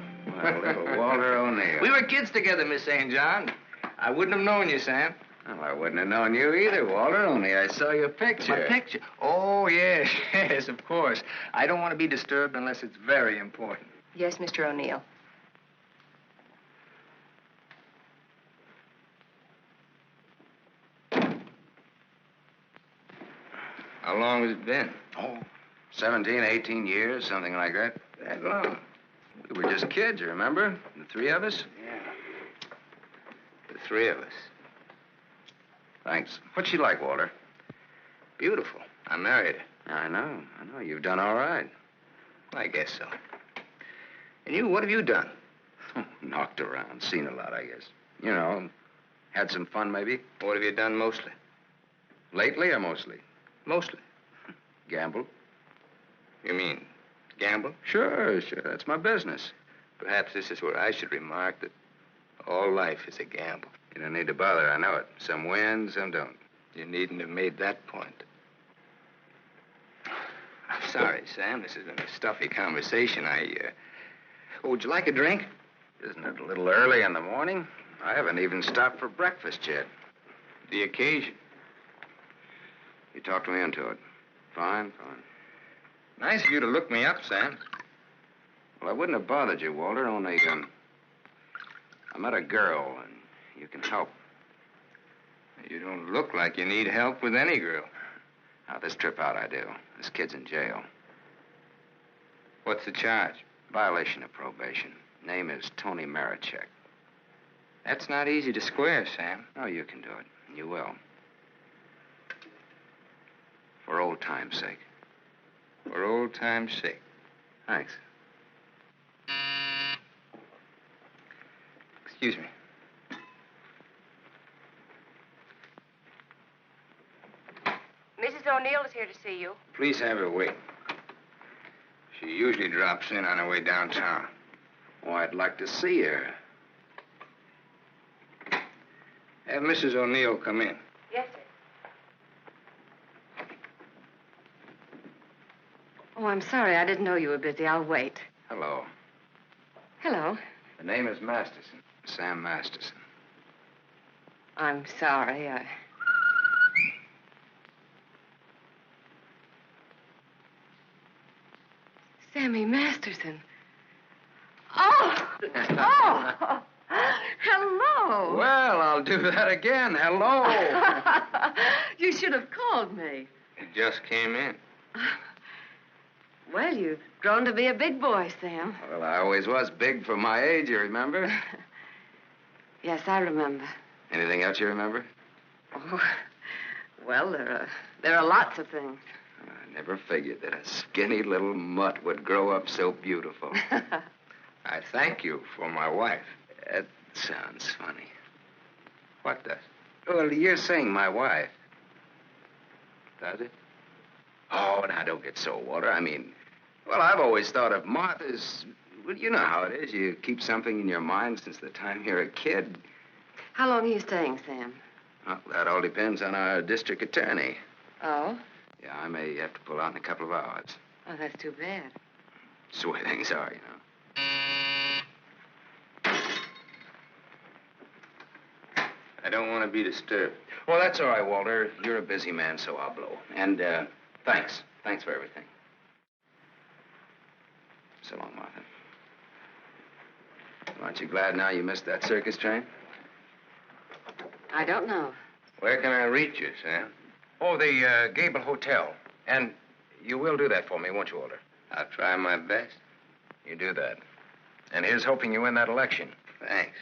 S3: Well, little Walter O'Neill.
S9: We were kids together, Miss St. John. I wouldn't have known you, Sam.
S3: Well, I wouldn't have known you either, Walter, only I saw your picture.
S9: My picture? Oh, yes, yes, of course. I don't want to be disturbed unless it's very important.
S13: Yes, Mr. O'Neill.
S9: How long has it been?
S3: Oh, 17, 18 years, something like that.
S9: That long?
S3: We were just kids, you remember? The three of us?
S9: Yeah. The three of us.
S3: Thanks. What's she like, Walter?
S9: Beautiful. I married her.
S3: I know. You've done all right.
S9: I guess so. And you, what have you done?
S3: Knocked around, seen a lot, I guess. You know, had some fun, maybe.
S9: What have you done mostly?
S3: Lately or mostly?
S9: Mostly.
S3: Gambled.
S9: You mean gamble?
S3: Sure. That's my business.
S9: Perhaps this is where I should remark that all life is a gamble.
S3: You don't need to bother, I know it. Some win, some don't.
S9: You needn't have made that point. I'm sorry, Sam. This has been a stuffy conversation. Oh, would you like a drink?
S3: Isn't it a little early in the morning? I haven't even stopped for breakfast yet.
S9: The occasion.
S3: You talked me into it. Fine.
S9: Nice of you to look me up, Sam.
S3: Well, I wouldn't have bothered you, Walter, only, I met a girl, and you can help.
S9: You don't look like you need help with any girl.
S3: Now, this trip out I do. This kid's in jail.
S9: What's the charge?
S3: Violation of probation. Name is Tony Marichek.
S9: That's not easy to square, Sam.
S3: Oh, you can do it. And you will. For old time's sake.
S9: For old time's sake.
S3: Thanks.
S9: Excuse me.
S11: Mrs. O'Neill is here to see you.
S9: Please have her wait. She usually drops in on her way downtown.
S3: Oh, I'd like to see her.
S9: Have Mrs. O'Neill come in.
S11: Yes, sir.
S13: Oh, I'm sorry. I didn't know you were busy. I'll wait.
S3: Hello.
S13: Hello.
S3: The name is Masterson. Sam Masterson.
S13: I'm sorry. Sammy Masterson. Oh! Oh! Hello.
S3: Well, I'll do that again. Hello.
S13: You should have called me.
S9: It just came in.
S13: Well, you've grown to be a big boy, Sam.
S3: Well, I always was big for my age, you remember?
S13: Yes, I remember.
S3: Anything else you remember?
S13: Oh, well, there are lots of things.
S3: I never figured that a skinny little mutt would grow up so beautiful.
S9: I thank you for my wife.
S3: That sounds funny.
S9: What does?
S3: Well, you're saying my wife. Does it? Oh, now, don't get so, Walter. I mean, well, I've always thought of Martha's... Well, you know how it is. You keep something in your mind since the time you're a kid.
S13: How long are you staying, Sam?
S3: Well, that all depends on our district attorney.
S13: Oh?
S3: Yeah, I may have to pull out in a couple of hours.
S13: Oh, that's too bad.
S3: It's the way things are, you know.
S9: I don't want to be disturbed.
S3: Well, that's all right, Walter. You're a busy man, so I'll blow. And, thanks. Thanks for everything. So long, Martha. Aren't you glad now you missed that circus train?
S13: I don't know.
S9: Where can I reach you, Sam?
S3: Oh, the Gable Hotel. And you will do that for me, won't you, Walter?
S9: I'll try my best.
S3: You do that. And here's hoping you win that election.
S9: Thanks.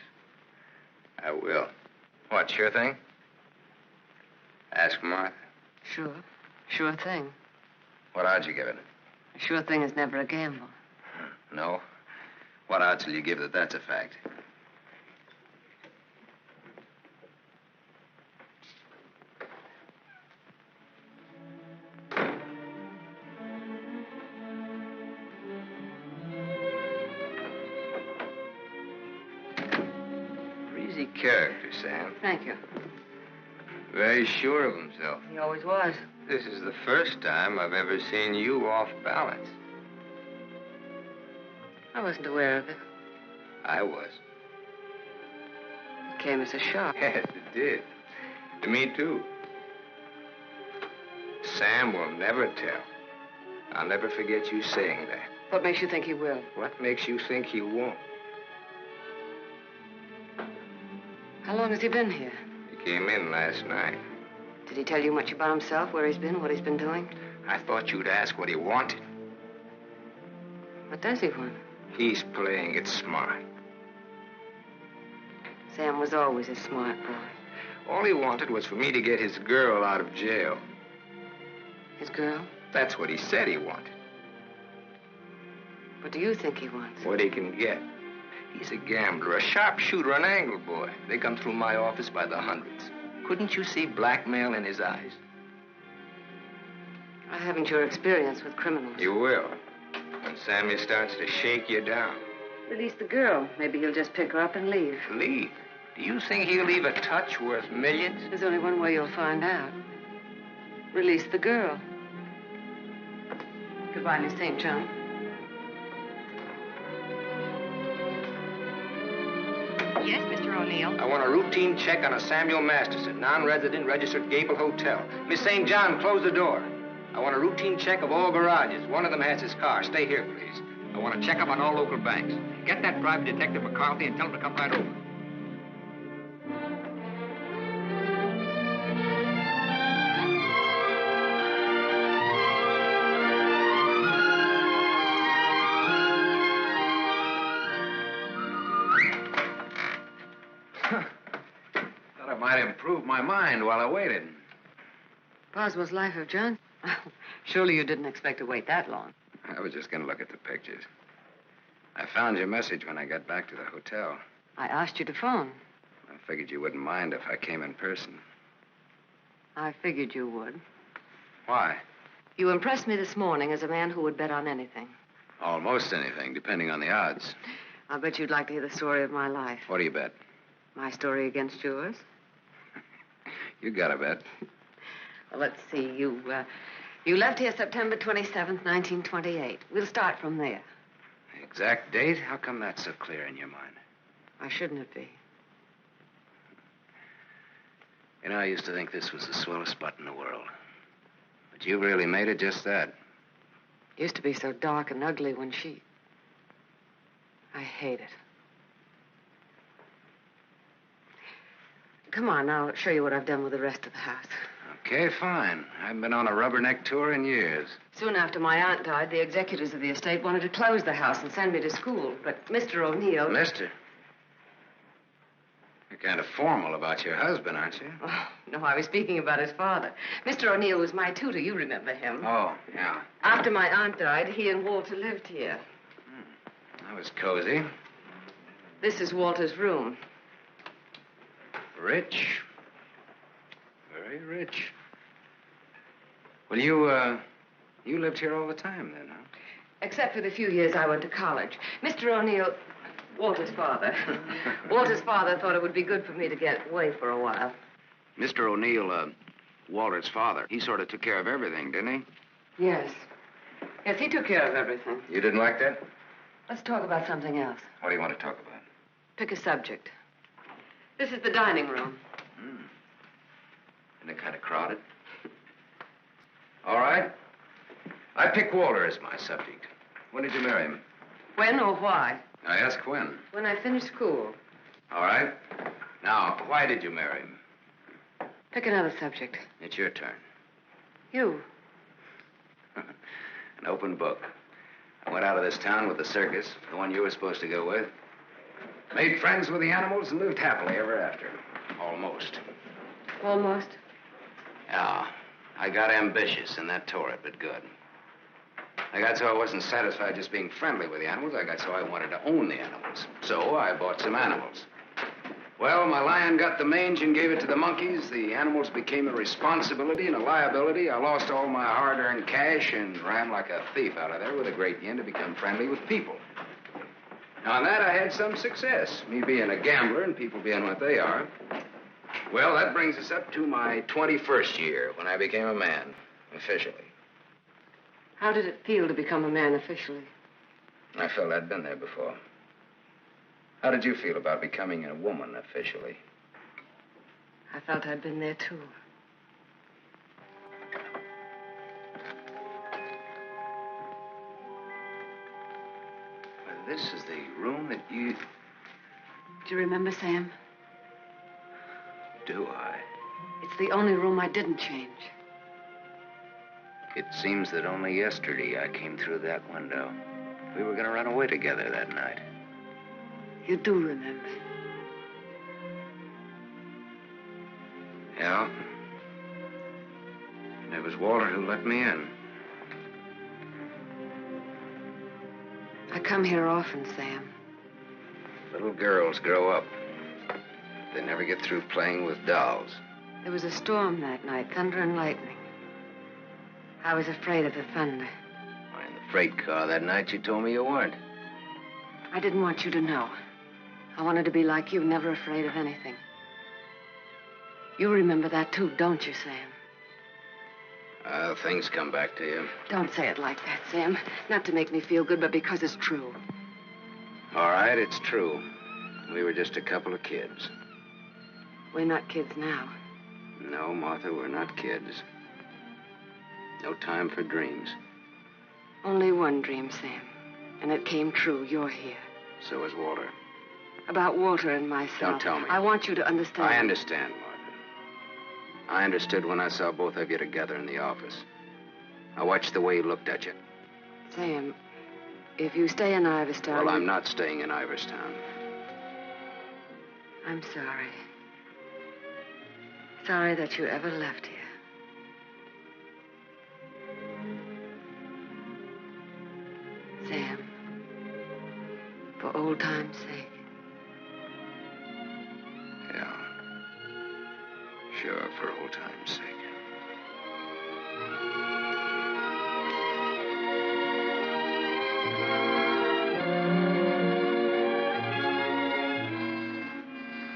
S9: I will.
S3: What, sure thing?
S9: Ask Martha.
S13: Sure. Sure thing.
S3: What odds you give it?
S13: A sure thing is never a gamble.
S3: No? What odds will you give that that's a fact?
S9: Breezy character, Sam.
S13: Thank you.
S9: Very sure of himself.
S13: He always was.
S9: This is the first time I've ever seen you off balance.
S13: I wasn't aware of it.
S9: I was.
S13: It came as a shock.
S9: Yes, it did. To me, too. Sam will never tell. I'll never forget you saying that.
S13: What makes you think he will?
S9: What makes you think he won't?
S13: How long has he been here?
S9: He came in last night.
S13: Did he tell you much about himself, where he's been, what he's been doing?
S9: I thought you'd ask what he wanted.
S13: What does he want?
S9: He's playing it smart.
S13: Sam was always a smart boy.
S9: All he wanted was for me to get his girl out of jail.
S13: His girl?
S9: That's what he said he wanted.
S13: What do you think he wants?
S9: What he can get. He's a gambler, a sharpshooter, an angle boy. They come through my office by the hundreds. Couldn't you see blackmail in his eyes?
S13: I haven't your experience with criminals.
S9: You will. When Sammy starts to shake you down.
S13: Release the girl. Maybe he'll just pick her up and leave.
S9: Leave? Do you think he'll leave a touch worth millions?
S13: There's only one way you'll find out. Release the girl. Goodbye, Miss St. John.
S1: Yes, Mr. O'Neill.
S9: I want a routine check on a Samuel Masterson, non-resident, registered Gable Hotel. Miss St. John, close the door. I want a routine check of all garages. One of them has his car. Stay here, please. I want to check up on all local banks. Get that private detective McCarthy and tell him to come right over.
S3: Thought I might improve my mind while I waited.
S13: Boswell's Life of John? Surely you didn't expect to wait that long.
S3: I was just going to look at the pictures. I found your message when I got back to the hotel.
S13: I asked you to phone.
S3: I figured you wouldn't mind if I came in person.
S13: I figured you would.
S3: Why?
S13: You impressed me this morning as a man who would bet on anything.
S3: Almost anything, depending on the odds.
S13: I'll bet you'd like to hear the story of my life.
S3: What do you bet?
S13: My story against yours.
S3: You got a bet.
S13: Well, let's see. You left here September 27th, 1928. We'll start from there.
S3: The exact date? How come that's so clear in your mind?
S13: Why shouldn't it be?
S3: You know, I used to think this was the swellest spot in the world. But you really made it just that.
S13: It used to be so dark and ugly when she... I hate it. Come on, I'll show you what I've done with the rest of the house.
S3: Okay, fine. I haven't been on a rubberneck tour in years.
S13: Soon after my aunt died, the executors of the estate wanted to close the house and send me to school. But Mr. O'Neill...
S3: Mister? You're kind of formal about your husband, aren't you?
S13: Oh, no, I was speaking about his father. Mr. O'Neill was my tutor. You remember him.
S3: Oh, yeah.
S13: After my aunt died, he and Walter lived here.
S3: That was cozy.
S13: This is Walter's room.
S3: Rich. Very rich. Well, you lived here all the time then, huh?
S13: Except for the few years I went to college. Mr. O'Neill, Walter's father. Walter's father thought it would be good for me to get away for a while.
S3: Mr. O'Neill, Walter's father, he sort of took care of everything, didn't he?
S13: Yes. Yes, he took care of everything.
S3: You didn't like that?
S13: Let's talk about something else.
S3: What do you want to talk about?
S13: Pick a subject. This is the dining room.
S3: Isn't it kind of crowded? All right. I pick Walter as my subject. When did you marry him?
S13: When or why?
S3: I ask when.
S13: When I finished school.
S3: All right. Now, why did you marry him?
S13: Pick another subject.
S3: It's your turn.
S13: You.
S3: An open book. I went out of this town with the circus, the one you were supposed to go with. Made friends with the animals and lived happily ever after. Almost.
S13: Almost?
S3: Yeah. I got ambitious, and that tore it, but good. I got so I wasn't satisfied just being friendly with the animals. I got so I wanted to own the animals. So I bought some animals. Well, my lion got the mange and gave it to the monkeys. The animals became a responsibility and a liability. I lost all my hard-earned cash and ran like a thief out of there with a great yen to become friendly with people. Now, on that, I had some success, me being a gambler and people being what they are. Well, that brings us up to my 21st year, when I became a man, officially.
S13: How did it feel to become a man officially?
S3: I felt I'd been there before. How did you feel about becoming a woman officially?
S13: I felt I'd been there, too.
S3: Well, this is the room that you...
S13: Do you remember, Sam?
S3: Do I?
S13: It's It's the only room I didn't change.
S9: It seems that only yesterday I came through that window. We were going to run away together that night.
S13: You do remember.
S9: Yeah. And it was Walter who let me in.
S13: I come here often, Sam.
S3: Little girls grow up. They never get through playing with dolls.
S13: There was a storm that night, thunder and lightning. I was afraid of the thunder.
S3: In the freight car that night, you told me you weren't.
S13: I didn't want you to know. I wanted to be like you, never afraid of anything. You remember that too, don't you, Sam?
S3: Things come back to you.
S13: Don't say it like that, Sam. Not to make me feel good, but because it's true.
S3: All right, it's true. We were just a couple of kids.
S13: We're not kids now.
S3: No, Martha, we're not kids. No time for dreams.
S13: Only one dream, Sam. And it came true. You're here.
S3: So is Walter.
S13: About Walter and myself.
S3: Don't tell me.
S13: I want you to understand.
S3: I understand, Martha. I understood when I saw both of you together in the office. I watched the way he looked at you.
S13: Sam, if you stay in Iverstown...
S3: Well, I'm not staying in Iverstown.
S13: I'm sorry. Sorry that you ever left here. Sam, for old time's sake.
S3: Yeah. Sure, for old time's sake.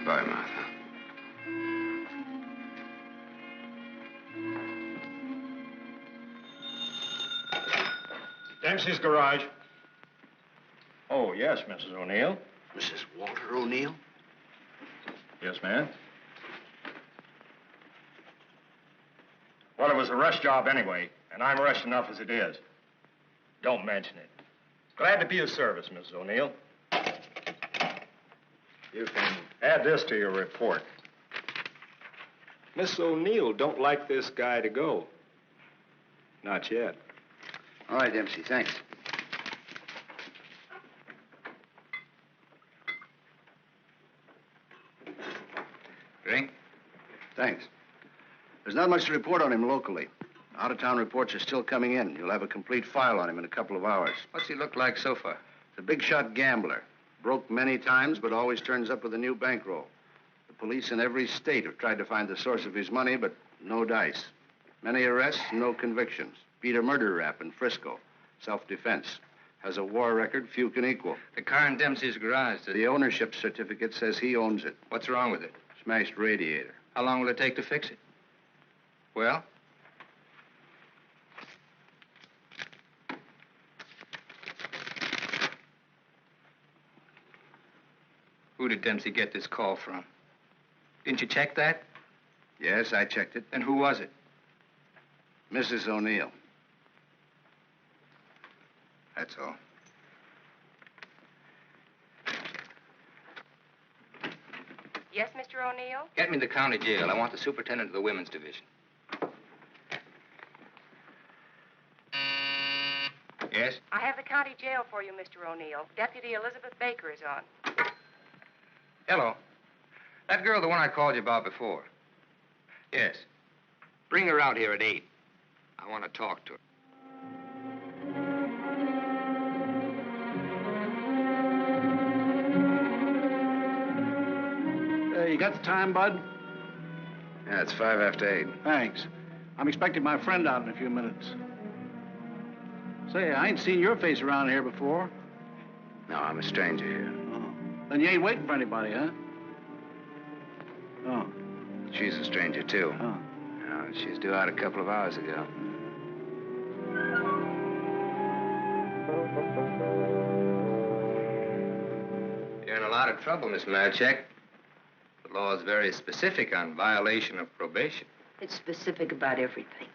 S3: Bye, Martha.
S10: Dempsey's garage. Oh, yes, Mrs. O'Neill.
S15: Mrs. Walter O'Neill?
S10: Yes, ma'am. Well, it was a rush job anyway, and I'm rushed enough as it is. Don't mention it. Glad to be of service, Mrs. O'Neill. You can add this to your report. Miss O'Neill don't like this guy to go. Not yet.
S3: All right, Dempsey, thanks.
S9: Drink?
S15: Thanks. There's not much to report on him locally. Out-of-town reports are still coming in. You'll have a complete file on him in a couple of hours.
S9: What's he look like so far?
S15: He's a big-shot gambler. Broke many times, but always turns up with a new bankroll. The police in every state have tried to find the source of his money, but no dice. Many arrests, no convictions. Beat a murder rap in Frisco. Self-defense. Has a war record few can equal.
S9: The car in Dempsey's garage.
S15: The ownership certificate says he owns it.
S9: What's wrong with it?
S15: Smashed radiator.
S9: How long will it take to fix it? Well? Who did Dempsey get this call from? Didn't you check that?
S15: Yes, I checked it.
S9: And who was it?
S15: Mrs. O'Neill.
S9: That's all.
S11: Yes, Mr. O'Neill?
S9: Get me the county jail. I want the superintendent of the women's division. Yes?
S11: I have the county jail for you, Mr. O'Neill. Deputy Elizabeth Baker is on.
S9: Hello. That girl, the one I called you about before. Yes. Bring her out here at 8. I want to talk to her.
S16: You got the time, Bud?
S3: Yeah, it's 5 after 8.
S16: Thanks. I'm expecting my friend out in a few minutes. Say, I ain't seen your face around here before.
S3: No, I'm a stranger here.
S16: Oh. Then you ain't waiting for anybody, huh? Oh.
S3: She's a stranger, too.
S16: Oh.
S3: She's due out a couple of hours ago.
S9: You're in a lot of trouble, Miss Malchek. The law is very specific on violation of probation.
S1: It's specific about everything.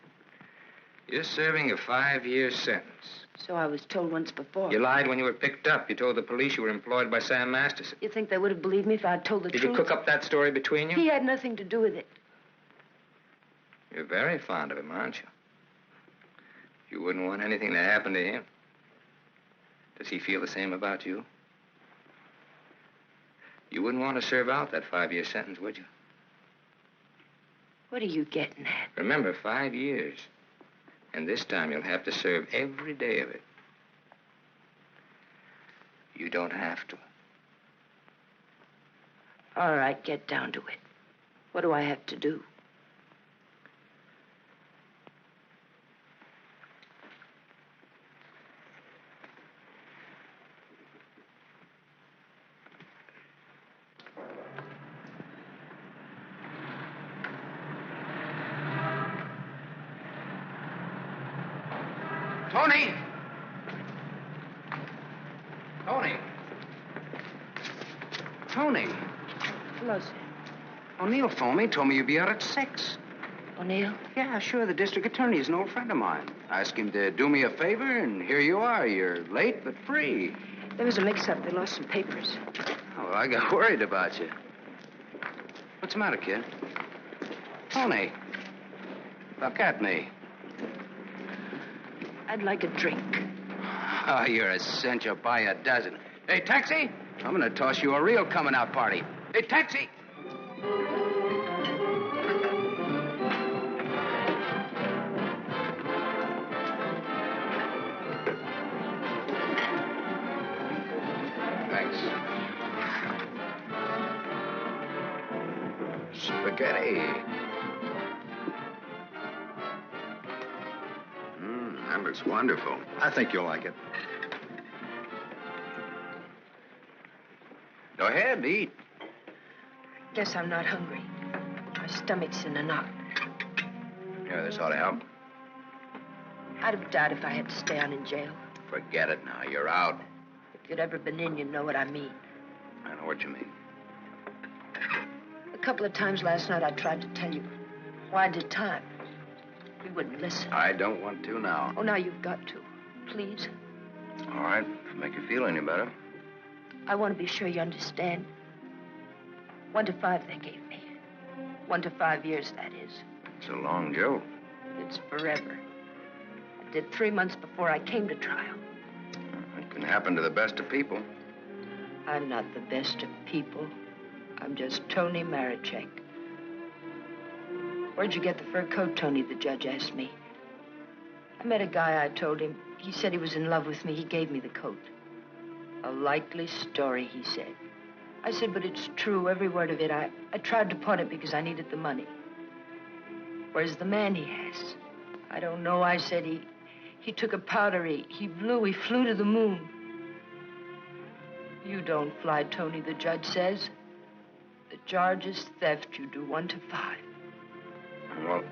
S9: You're serving a 5-year sentence.
S1: So I was told once before.
S9: You lied when you were picked up. You told the police you were employed by Sam Masterson.
S1: You think they would have believed me if I'd told the truth?
S9: Did you cook up that story between you?
S1: He had nothing to do with it.
S9: You're very fond of him, aren't you? You wouldn't want anything to happen to him. Does he feel the same about you? You wouldn't want to serve out that 5-year sentence, would you?
S1: What are you getting at?
S9: Remember, 5 years. And this time you'll have to serve every day of it. You don't have to.
S1: All right, get down to it. What do I have to do?
S3: Tony! Tony! Tony!
S1: Hello, sir.
S3: O'Neill phoned me, told me you'd be out at 6.
S1: O'Neill?
S3: Yeah, sure. The district attorney is an old friend of mine. I asked him to do me a favor, and here you are. You're late, but free.
S1: There was a mix-up. They lost some papers.
S3: Oh, well, I got worried about you. What's the matter, kid? Tony. Look at me.
S1: I'd like a drink.
S3: Oh, you're a cinch. You'll buy a dozen. Hey, taxi! I'm gonna toss you a real coming-out party. Hey, taxi! Thanks. Spaghetti.
S15: That looks wonderful. I think you'll like it.
S3: Go ahead, eat.
S1: Guess I'm not hungry. My stomach's in a knot.
S3: Yeah, this ought to help.
S1: I'd have died if I had to stay on in jail.
S3: Forget it now. You're out.
S1: If you'd ever been in, you'd know what I mean.
S3: I know what you mean.
S1: A couple of times last night I tried to tell you why I did time. You wouldn't listen.
S3: I don't want to now.
S1: Oh, now you've got to. Please.
S3: All right, to make you feel any better.
S1: I want to be sure you understand. 1 to 5 they gave me. 1 to 5 years, that is.
S3: It's a long joke.
S1: It's forever. I did 3 months before I came to trial.
S3: It can happen to the best of people.
S1: I'm not the best of people. I'm just Tony Marichek. Where'd you get the fur coat, Tony? The judge asked me. I met a guy, I told him. He said he was in love with me. He gave me the coat. A likely story, he said. I said, but it's true, every word of it. I tried to pawn it because I needed the money. Where's the man he has? I don't know, I said. He took a powder, he flew to the moon. You don't fly, Tony, the judge says. The charge is theft. You do 1 to 5.
S3: Well,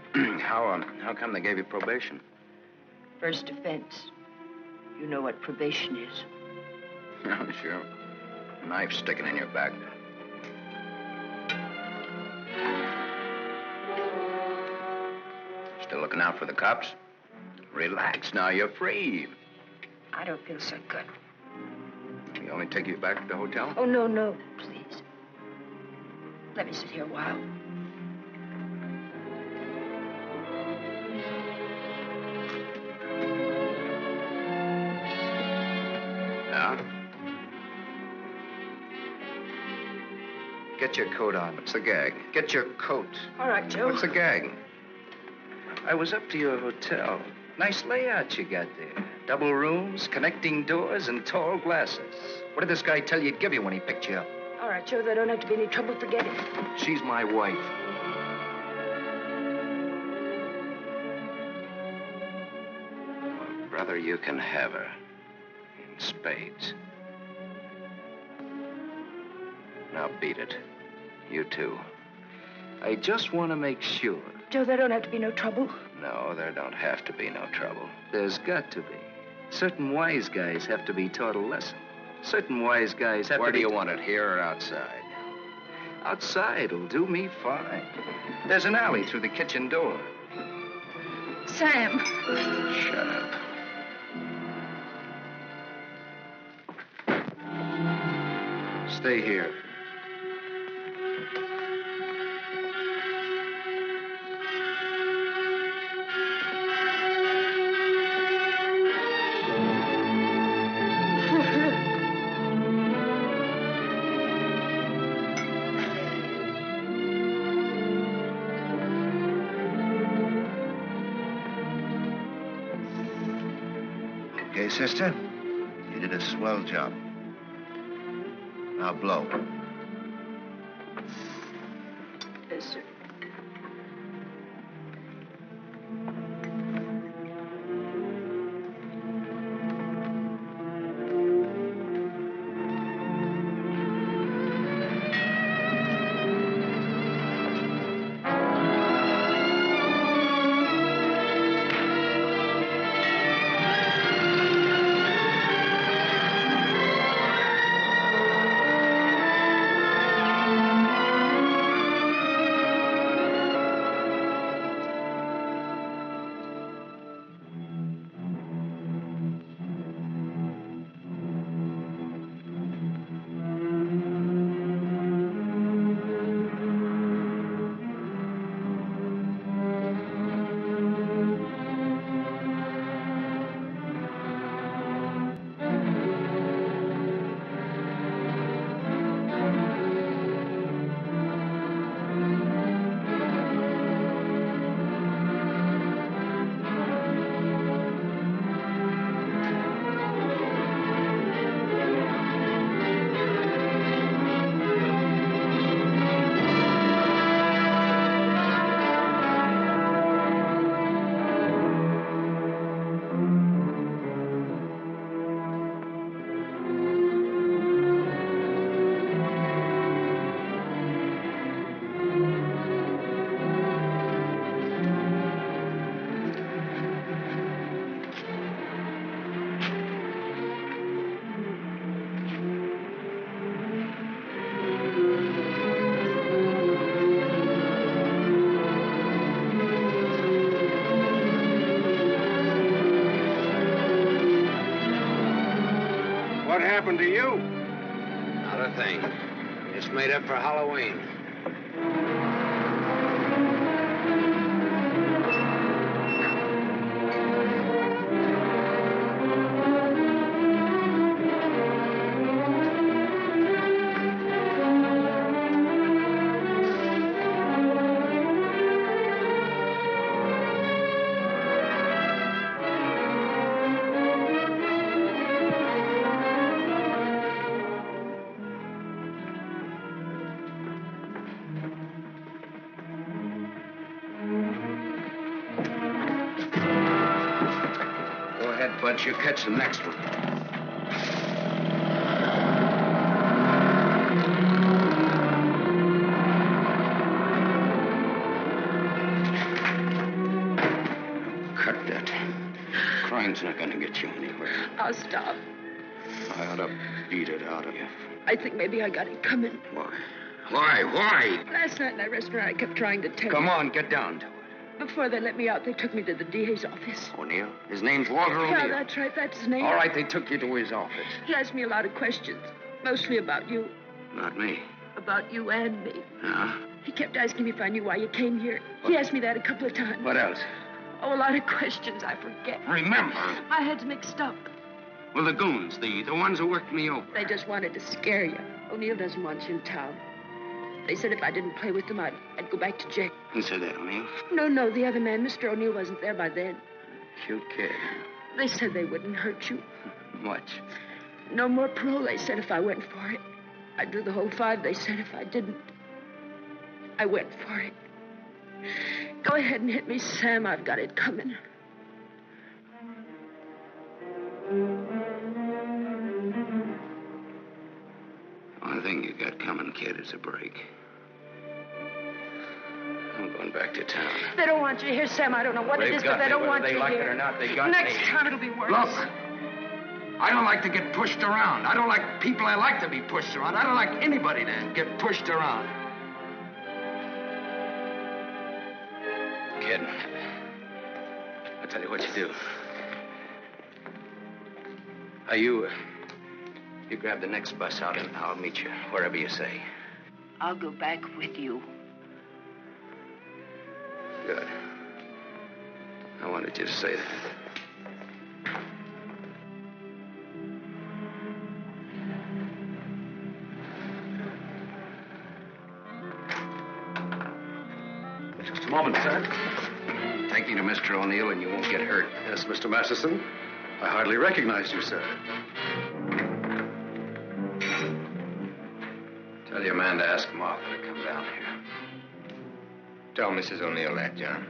S3: how come they gave you probation?
S1: First offense. You know what probation is.
S3: Oh, sure. A knife sticking in your back. Still looking out for the cops? Relax now, you're free.
S1: I don't feel so good.
S3: You only take you back to the hotel?
S1: Oh, no, please. Let me sit here a while.
S3: Yeah? Get your coat on. What's the gag? Get your coat.
S1: All right, Joe.
S3: What's the gag? I was up to your hotel. Nice layout you got there. Double rooms, connecting doors, and tall glasses. What did this guy tell you he'd give you when he picked you up?
S1: All right, Joe, there don't have to be any trouble. Forget it.
S3: She's my wife. Well, brother, you can have her. In spades. Now beat it. You too. I just want to make sure.
S1: Joe, there don't have to be no trouble.
S3: No, there don't have to be no trouble. There's got to be. Certain wise guys have to be taught a lesson. Certain wise guys have to be... Where do you want it, here or outside? Outside'll do me fine. There's an alley through the kitchen door.
S2: Sam.
S3: Shut up. Stay here.
S15: Okay, sister? You did a swell job. Now blow.
S2: Yes, sir.
S15: What happened to you?
S3: Not a thing. Just made up for Halloween.
S15: But you catch the next one. Cut that. Crime's not gonna get you anywhere.
S2: I'll stop.
S15: I ought to beat it out of you.
S2: I think maybe I got it coming.
S15: Why? Why?
S2: Last night in that restaurant, I kept trying to tell
S15: Come
S2: you.
S15: on, get down to it.
S2: Before they let me out, they took me to the DA's office.
S15: O'Neill? His name's Walter O'Neill.
S2: Yeah, that's right. That's his name.
S15: All right, they took you to his office.
S2: He asked me a lot of questions, mostly about you.
S15: Not me.
S2: About you and me.
S15: Huh?
S2: He kept asking me if I knew why you came here. He asked me that a couple of times.
S15: What else?
S2: Oh, a lot of questions I forget.
S15: Remember.
S2: My head's mixed up.
S15: Well, the goons, the ones who worked me over.
S2: They just wanted to scare you. O'Neill doesn't want you in town. They said if I didn't play with them, I'd go back to jail.
S15: Who said that, O'Neill?
S2: No, the other man, Mr. O'Neill, wasn't there by then.
S15: Cute kid.
S2: They said they wouldn't hurt you.
S15: Much.
S2: No more parole, they said, if I went for it. I'd do the whole 5, they said, if I didn't. I went for it. Go ahead and hit me, Sam. I've got it coming.
S15: One thing you got coming, kid, is a break. I'm going back to town.
S2: They don't want you here, Sam. I don't know what it is, but they don't want you here.
S15: Whether they like it or not, they got
S2: Next
S15: me.
S2: time it'll be worse.
S15: Look, I don't like to get pushed around. I don't like people I like to be pushed around. I don't like anybody to get pushed around. Kid, I'll tell you what you do. You grab the next bus out and I'll meet you wherever you say.
S1: I'll go back with you.
S15: Good. I wanted you to say that.
S17: Just a moment, sir.
S15: Take me to Mr. O'Neill and you won't get hurt.
S17: Yes, Mr. Masterson.
S15: I hardly recognized you, sir.
S9: Tell your man to ask Martha to come down here. Tell Mrs. O'Neill that, John.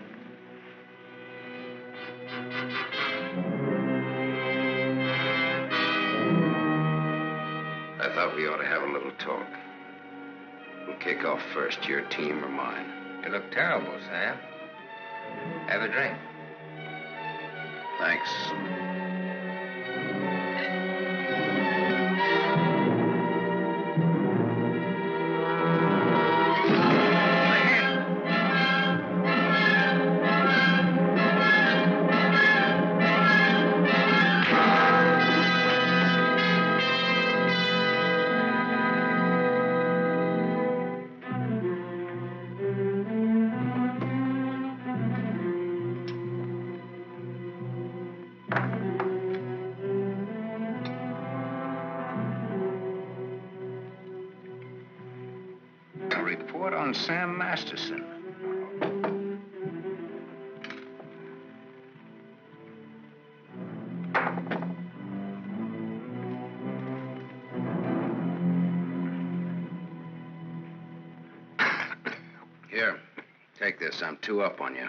S9: I thought we ought to have a little talk. We'll kick off first, your team or mine.
S14: You look terrible, Sam. Have a drink.
S9: Thanks.
S3: Report on Sam Masterson.
S9: Here, take this. I'm 2 up on you.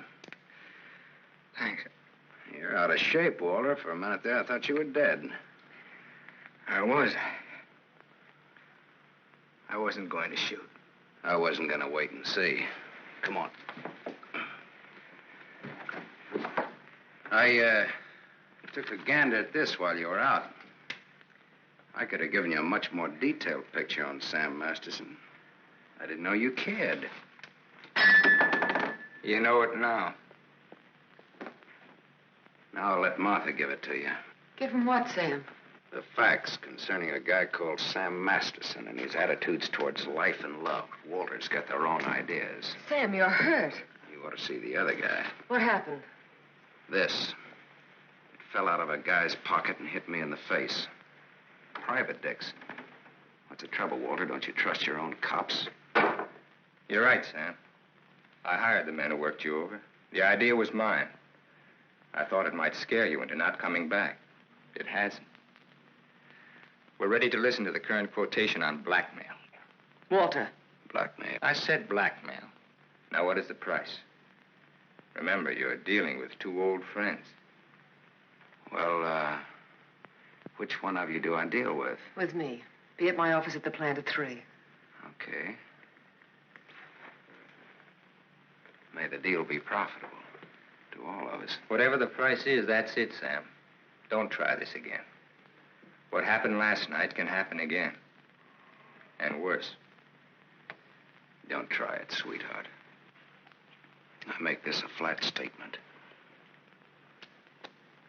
S14: Thanks.
S3: You're out of shape, Walter. For a minute there, I thought you were dead.
S14: I was. I wasn't going to shoot.
S3: I wasn't going to wait and see. Come on. I took a gander at this while you were out. I could have given you a much more detailed picture on Sam Masterson. I didn't know you cared.
S14: You know it now.
S3: Now I'll let Martha give it to you.
S13: Give him what, Sam?
S3: The facts concerning a guy called Sam Masterson and his attitudes towards life and love. Walter's got their own ideas.
S13: Sam, you're hurt.
S3: You ought to see the other guy.
S13: What happened?
S3: This. It fell out of a guy's pocket and hit me in the face. Private dicks. What's the trouble, Walter? Don't you trust your own cops?
S14: You're right, Sam. I hired the men who worked you over. The idea was mine. I thought it might scare you into not coming back. It hasn't. We're ready to listen to the current quotation on blackmail.
S13: Walter.
S3: Blackmail?
S14: I said blackmail. Now, what is the price? Remember, you're dealing with 2 old friends.
S3: Well, which one of you do I deal with?
S13: With me. Be at my office at the plant at 3.
S3: Okay. May the deal be profitable to all of us.
S14: Whatever the price is, that's it, Sam. Don't try this again. What happened last night can happen again. And worse.
S3: Don't try it, sweetheart. I make this a flat statement.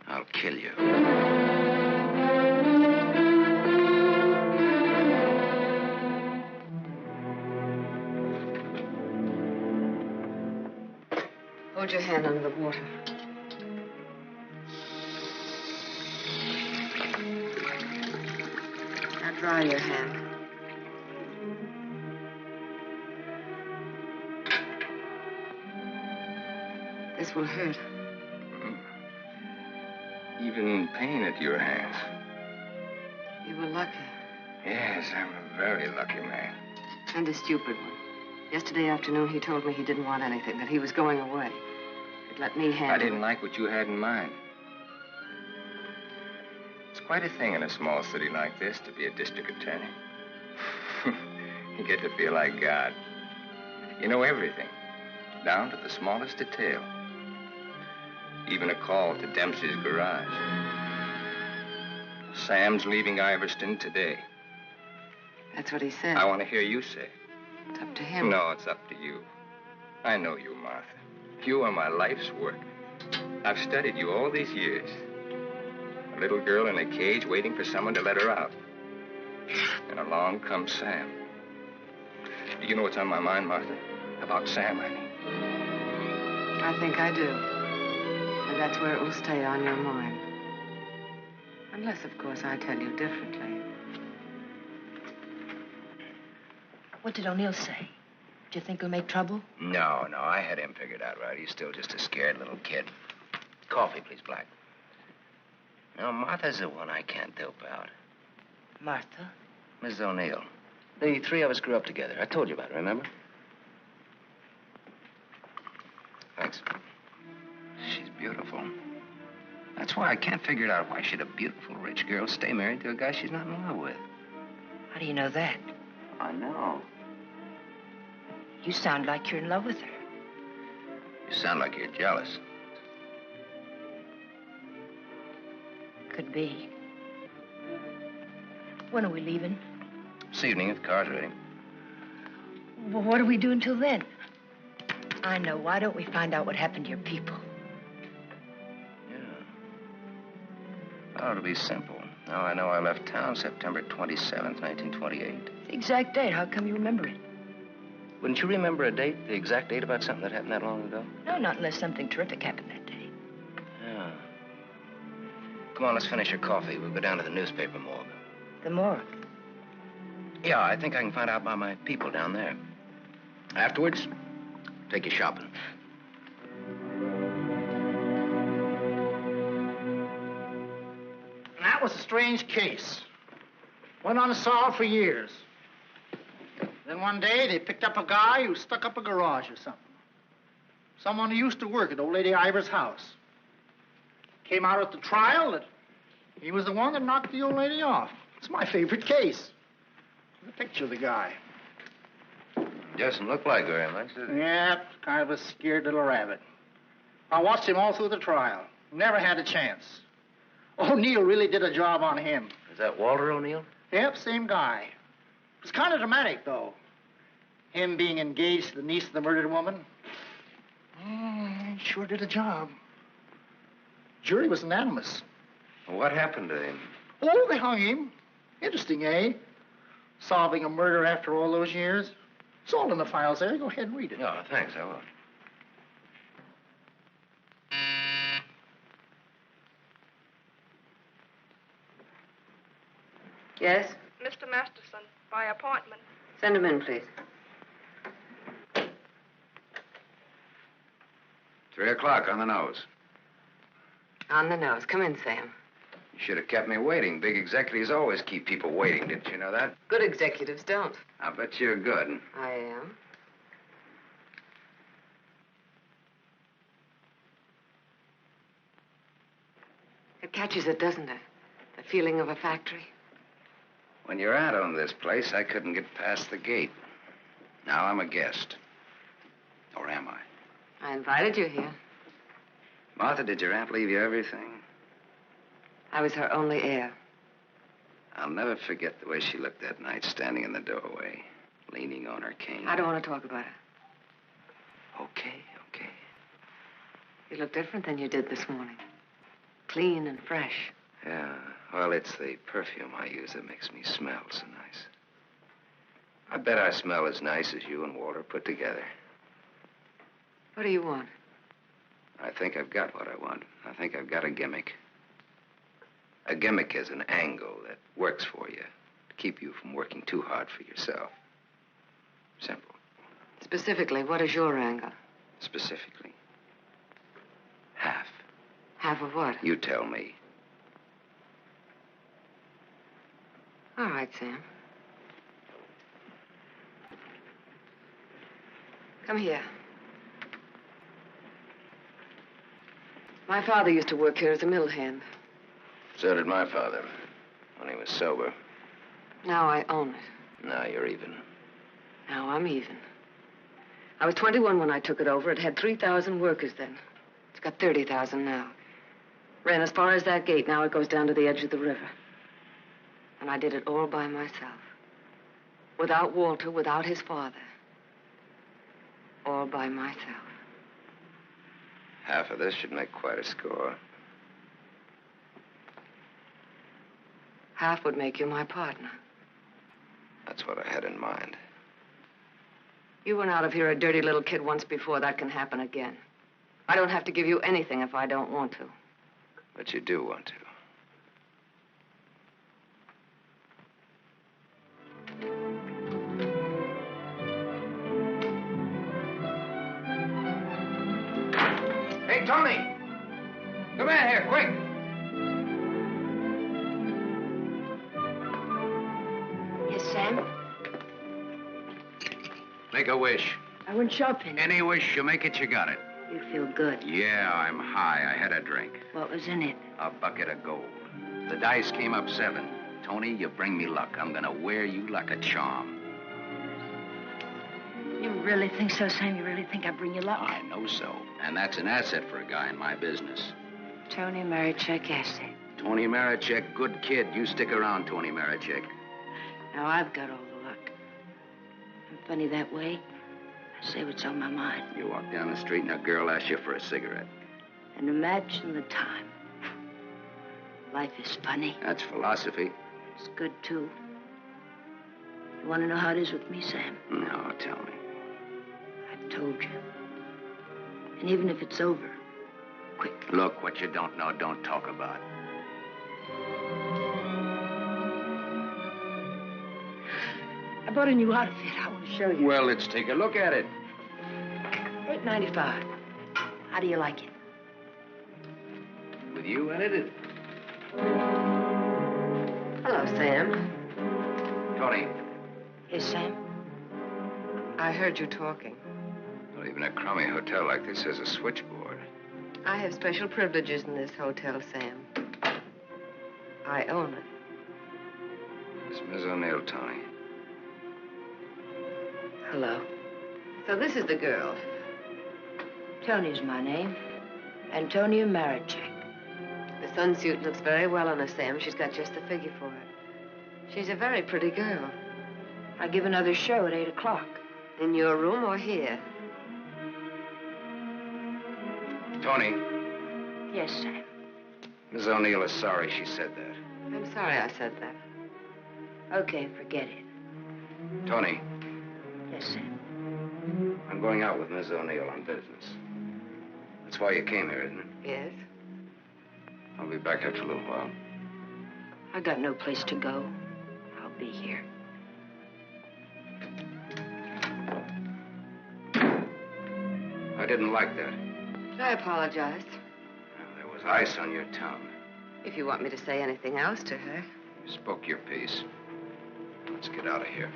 S3: I'll kill you.
S13: Hold your hand under the water. Now dry your hand. This will hurt.
S14: Even in pain at your hands.
S13: You were lucky.
S14: Yes, I'm a very lucky man.
S13: And a stupid one. Yesterday afternoon, he told me he didn't want anything, that he was going away. He'd let me handle it.
S14: I didn't like what you had in mind. It's quite a thing in a small city like this to be a district attorney. You get to feel like God. You know everything, down to the smallest detail. Even a call to Dempsey's garage. Sam's leaving Iverston today.
S13: That's what he said.
S14: I want to hear you say it.
S13: It's up to him.
S14: No, it's up to you. I know you, Martha. You are my life's work. I've studied you all these years. A little girl in a cage waiting for someone to let her out. And along comes Sam. Do you know what's on my mind, Martha? About Sam, I mean.
S13: I think I do. And that's where it will stay on your mind. Unless, of course, I tell you differently.
S1: What did O'Neill say? Do you think he'll make trouble?
S3: No, I had him figured out right. He's still just a scared little kid. Coffee, please, Black.
S9: No, Martha's the one I can't dope out.
S1: Martha?
S9: Mrs. O'Neill. The three of us grew up together. I told you about it, remember? Thanks. She's beautiful. That's why I can't figure it out. Why should a beautiful rich girl stay married to a guy she's not in love with?
S1: How do you know that?
S9: I know.
S1: You sound like you're in love with her.
S9: You sound like you're jealous.
S1: Could be. When are we leaving?
S9: This evening, if the car's ready.
S1: Well, what do we do until then? I know. Why don't we find out what happened to your people?
S9: Oh, it'll be simple. Now I know I left town September 27th, 1928.
S1: The exact date. How come you remember it?
S9: Wouldn't you remember a date, the exact date about something that happened that long ago?
S1: No, not unless something terrific happened that day.
S9: Yeah. Come on, let's finish your coffee. We'll go down to the newspaper morgue.
S1: The morgue?
S9: Yeah, I think I can find out about my people down there. Afterwards, take you shopping.
S16: That was a strange case. Went unsolved for years. Then one day, they picked up a guy who stuck up a garage or something. Someone who used to work at old lady Ivers' house. Came out at the trial that he was the one that knocked the old lady off. It's my favorite case. The picture of the guy.
S9: Doesn't look like very much, does it?
S16: Yeah, kind of a scared little rabbit. I watched him all through the trial. Never had a chance. O'Neill really did a job on him.
S9: Is that Walter O'Neill?
S16: Yep, same guy. It's kind of dramatic, though. Him being engaged to the niece of the murdered woman. He sure did a job. Jury was unanimous.
S9: What happened to him?
S16: Oh, they hung him. Interesting, eh? Solving a murder after all those years. It's all in the files there. Go ahead and read it.
S9: Oh, thanks, I will.
S13: Yes?
S7: Mr. Masterson, by appointment.
S13: Send him in, please.
S15: 3 o'clock on the nose.
S13: On the nose. Come in, Sam.
S15: You should have kept me waiting. Big executives always keep people waiting. Didn't you know that?
S13: Good executives don't.
S15: I bet you're good.
S13: I am. It catches it, doesn't it? The feeling of a factory.
S15: When you're out on this place, I couldn't get past the gate. Now I'm a guest. Or am I?
S13: I invited you here.
S15: Martha, did your aunt leave you everything?
S13: I was her only heir.
S15: I'll never forget the way she looked that night, standing in the doorway, leaning on her cane.
S13: I don't want to talk about it.
S15: Okay.
S13: You look different than you did this morning. Clean and fresh.
S15: Yeah, well, it's the perfume I use that makes me smell so nice. I bet I smell as nice as you and Walter put together.
S13: What do you want?
S15: I think I've got what I want. I think I've got a gimmick. A gimmick is an angle that works for you to keep you from working too hard for yourself. Simple.
S13: Specifically, what is your angle?
S15: Specifically, half.
S13: Half of what?
S15: You tell me.
S13: All right, Sam. Come here. My father used to work here as a mill hand.
S15: So did my father, when he was sober.
S13: Now I own it.
S15: Now you're even.
S13: Now I'm even. I was 21 when I took it over. It had 3,000 workers then. It's got 30,000 now. Ran as far as that gate. Now it goes down to the edge of the river. And I did it all by myself. Without Walter, without his father. All by myself.
S15: Half of this should make quite a score.
S13: Half would make you my partner.
S15: That's what I had in mind.
S13: You went out of here a dirty little kid once before. That can happen again. I don't have to give you anything if I don't want to.
S15: But you do want to. Hey, Tony! Come in here, quick!
S1: Sam?
S3: Make a wish.
S1: I went shopping.
S3: Any wish, you make it, you got it.
S1: You feel good.
S3: Yeah, I'm high. I had a drink.
S1: What was in it?
S3: A bucket of gold. The dice came up 7. Tony, you bring me luck. I'm gonna wear you like a charm.
S1: You really think so, Sam? You really think I bring you luck?
S3: I know so. And that's an asset for a guy in my business.
S1: Tony Marichek asset.
S3: Tony Marichek, good kid. You stick around, Tony Marichek.
S1: Now I've got all the luck. I'm funny that way. I say what's on my mind.
S3: You walk down the street and a girl asks you for a cigarette.
S1: And imagine the time. Life is funny.
S3: That's philosophy.
S1: It's good, too. You want to know how it is with me, Sam?
S3: No, tell me.
S1: I've told you. And even if it's over, quick.
S3: Look, what you don't know, don't talk about.
S1: I bought a new outfit. I want to show you.
S3: Well, let's take a look at it.
S1: $8.95. How do you like it?
S3: With you in it?
S13: Hello, Sam.
S3: Tony.
S1: Yes, Sam?
S13: I heard you talking.
S3: Well, even a crummy hotel like this has a switchboard.
S13: I have special privileges in this hotel, Sam. I own it.
S3: It's Miss O'Neill, Tony.
S1: Hello.
S13: So this is the girl.
S1: Tony's my name. Antonia Marichek.
S13: The sunsuit looks very well on her, Sam. She's got just the figure for it. She's a very pretty girl.
S1: I give another show at 8 o'clock.
S13: In your room or here?
S3: Tony.
S1: Yes, Sam.
S3: Miss O'Neill is sorry she said that.
S13: I'm sorry I said that.
S1: Okay, forget it.
S3: Tony.
S1: Yes, Sam.
S3: I'm going out with Miss O'Neill on business. That's why you came here, isn't it?
S13: Yes.
S3: I'll be back after a little while.
S1: I got no place to go. I'll be here.
S3: I didn't like that.
S13: I apologize.
S3: There was ice on your tongue.
S13: If you want me to say anything else to her.
S3: You spoke your piece. Let's get out of here.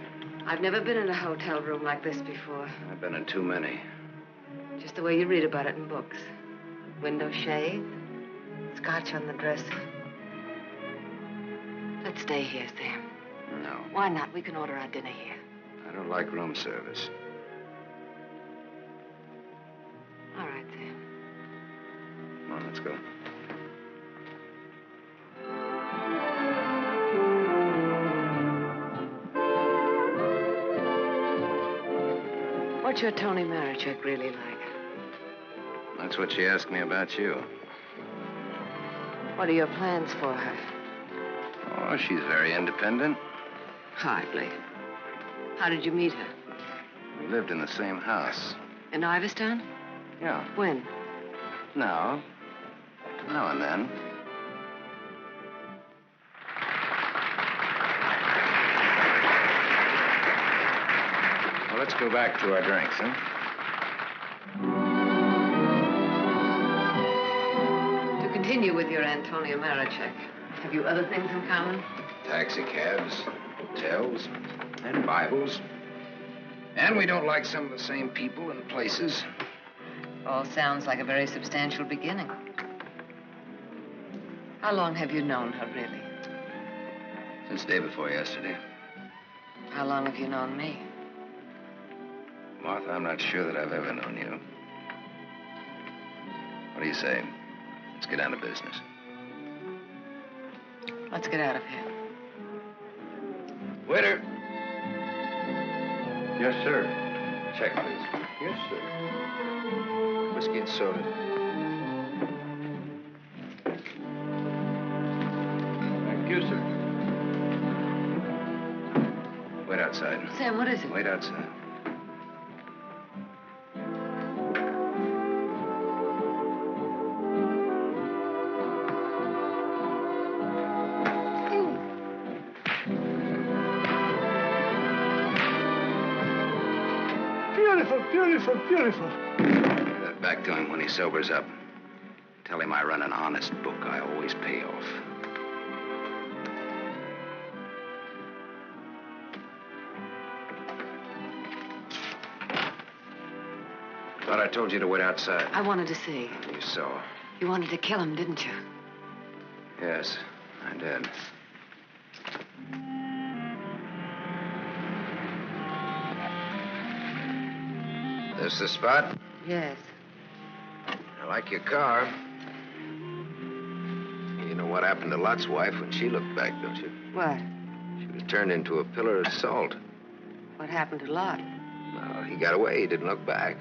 S13: I've never been in a hotel room like this before.
S3: I've been in too many.
S13: Just the way you read about it in books. Window shade, scotch on the dresser. Let's stay here, Sam.
S3: No.
S13: Why not? We can order our dinner here.
S3: I don't like room service.
S13: All right, Sam.
S3: Come on, let's go.
S13: What's your Tony Marichek really like?
S3: That's what she asked me about you.
S13: What are your plans for her?
S3: Oh, she's very independent.
S13: Hardly. How did you meet her?
S3: We lived in the same house.
S13: In Iverstown?
S3: Yeah.
S13: When?
S3: Now and then. Well, let's go back to our drinks, huh?
S13: To continue with your Antonia Marichek, have you other things in common?
S3: Taxi cabs, hotels, and Bibles. And we don't like some of the same people and places.
S13: All sounds like a very substantial beginning. How long have you known her, really?
S3: Since day before yesterday.
S13: How long have you known me?
S3: Martha, I'm not sure that I've ever known you. What do you say? Let's get down to business.
S13: Let's get out of here.
S3: Waiter.
S15: Yes, sir.
S3: Check, please.
S15: Yes, sir. Whiskey and soda. Thank you, sir.
S3: Wait outside.
S13: Sam, what is it?
S3: Wait outside.
S16: Beautiful, beautiful, beautiful.
S3: Give that back to him when he sobers up. Tell him I run an honest book. I always pay off. thought I told you to wait outside.
S13: I wanted to see.
S3: You saw.
S13: You wanted to kill him, didn't you?
S3: Yes, I did. This the spot?
S13: Yes.
S3: I like your car. You know what happened to Lot's wife when she looked back, don't you?
S13: What?
S3: She was turned into a pillar of salt.
S13: What happened to Lot?
S3: Well, he got away. He didn't look back.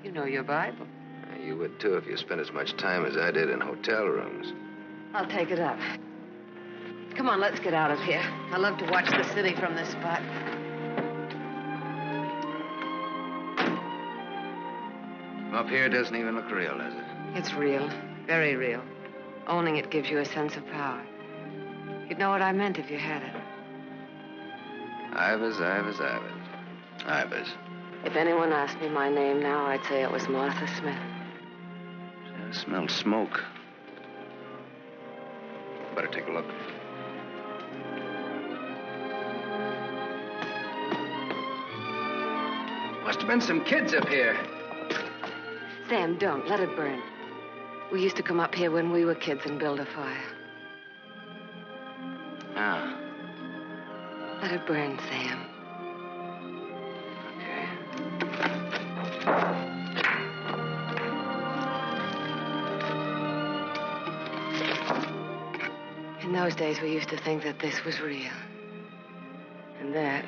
S13: You know your Bible.
S3: You would, too, if you spent as much time as I did in hotel rooms.
S13: I'll take it up. Come on, let's get out of here. I love to watch the city from this spot.
S3: Up here doesn't even look real, does it?
S13: It's real. Very real. Owning it gives you a sense of power. You'd know what I meant if you had it.
S3: Ivers. Ivers.
S13: If anyone asked me my name now, I'd say it was Martha Smith.
S3: I smell smoke. Better take a look. Must have been some kids up here.
S13: Sam, don't. Let it burn. We used to come up here when we were kids and build a fire.
S3: Ah.
S13: Let it burn, Sam. In those days, we used to think that this was real. And that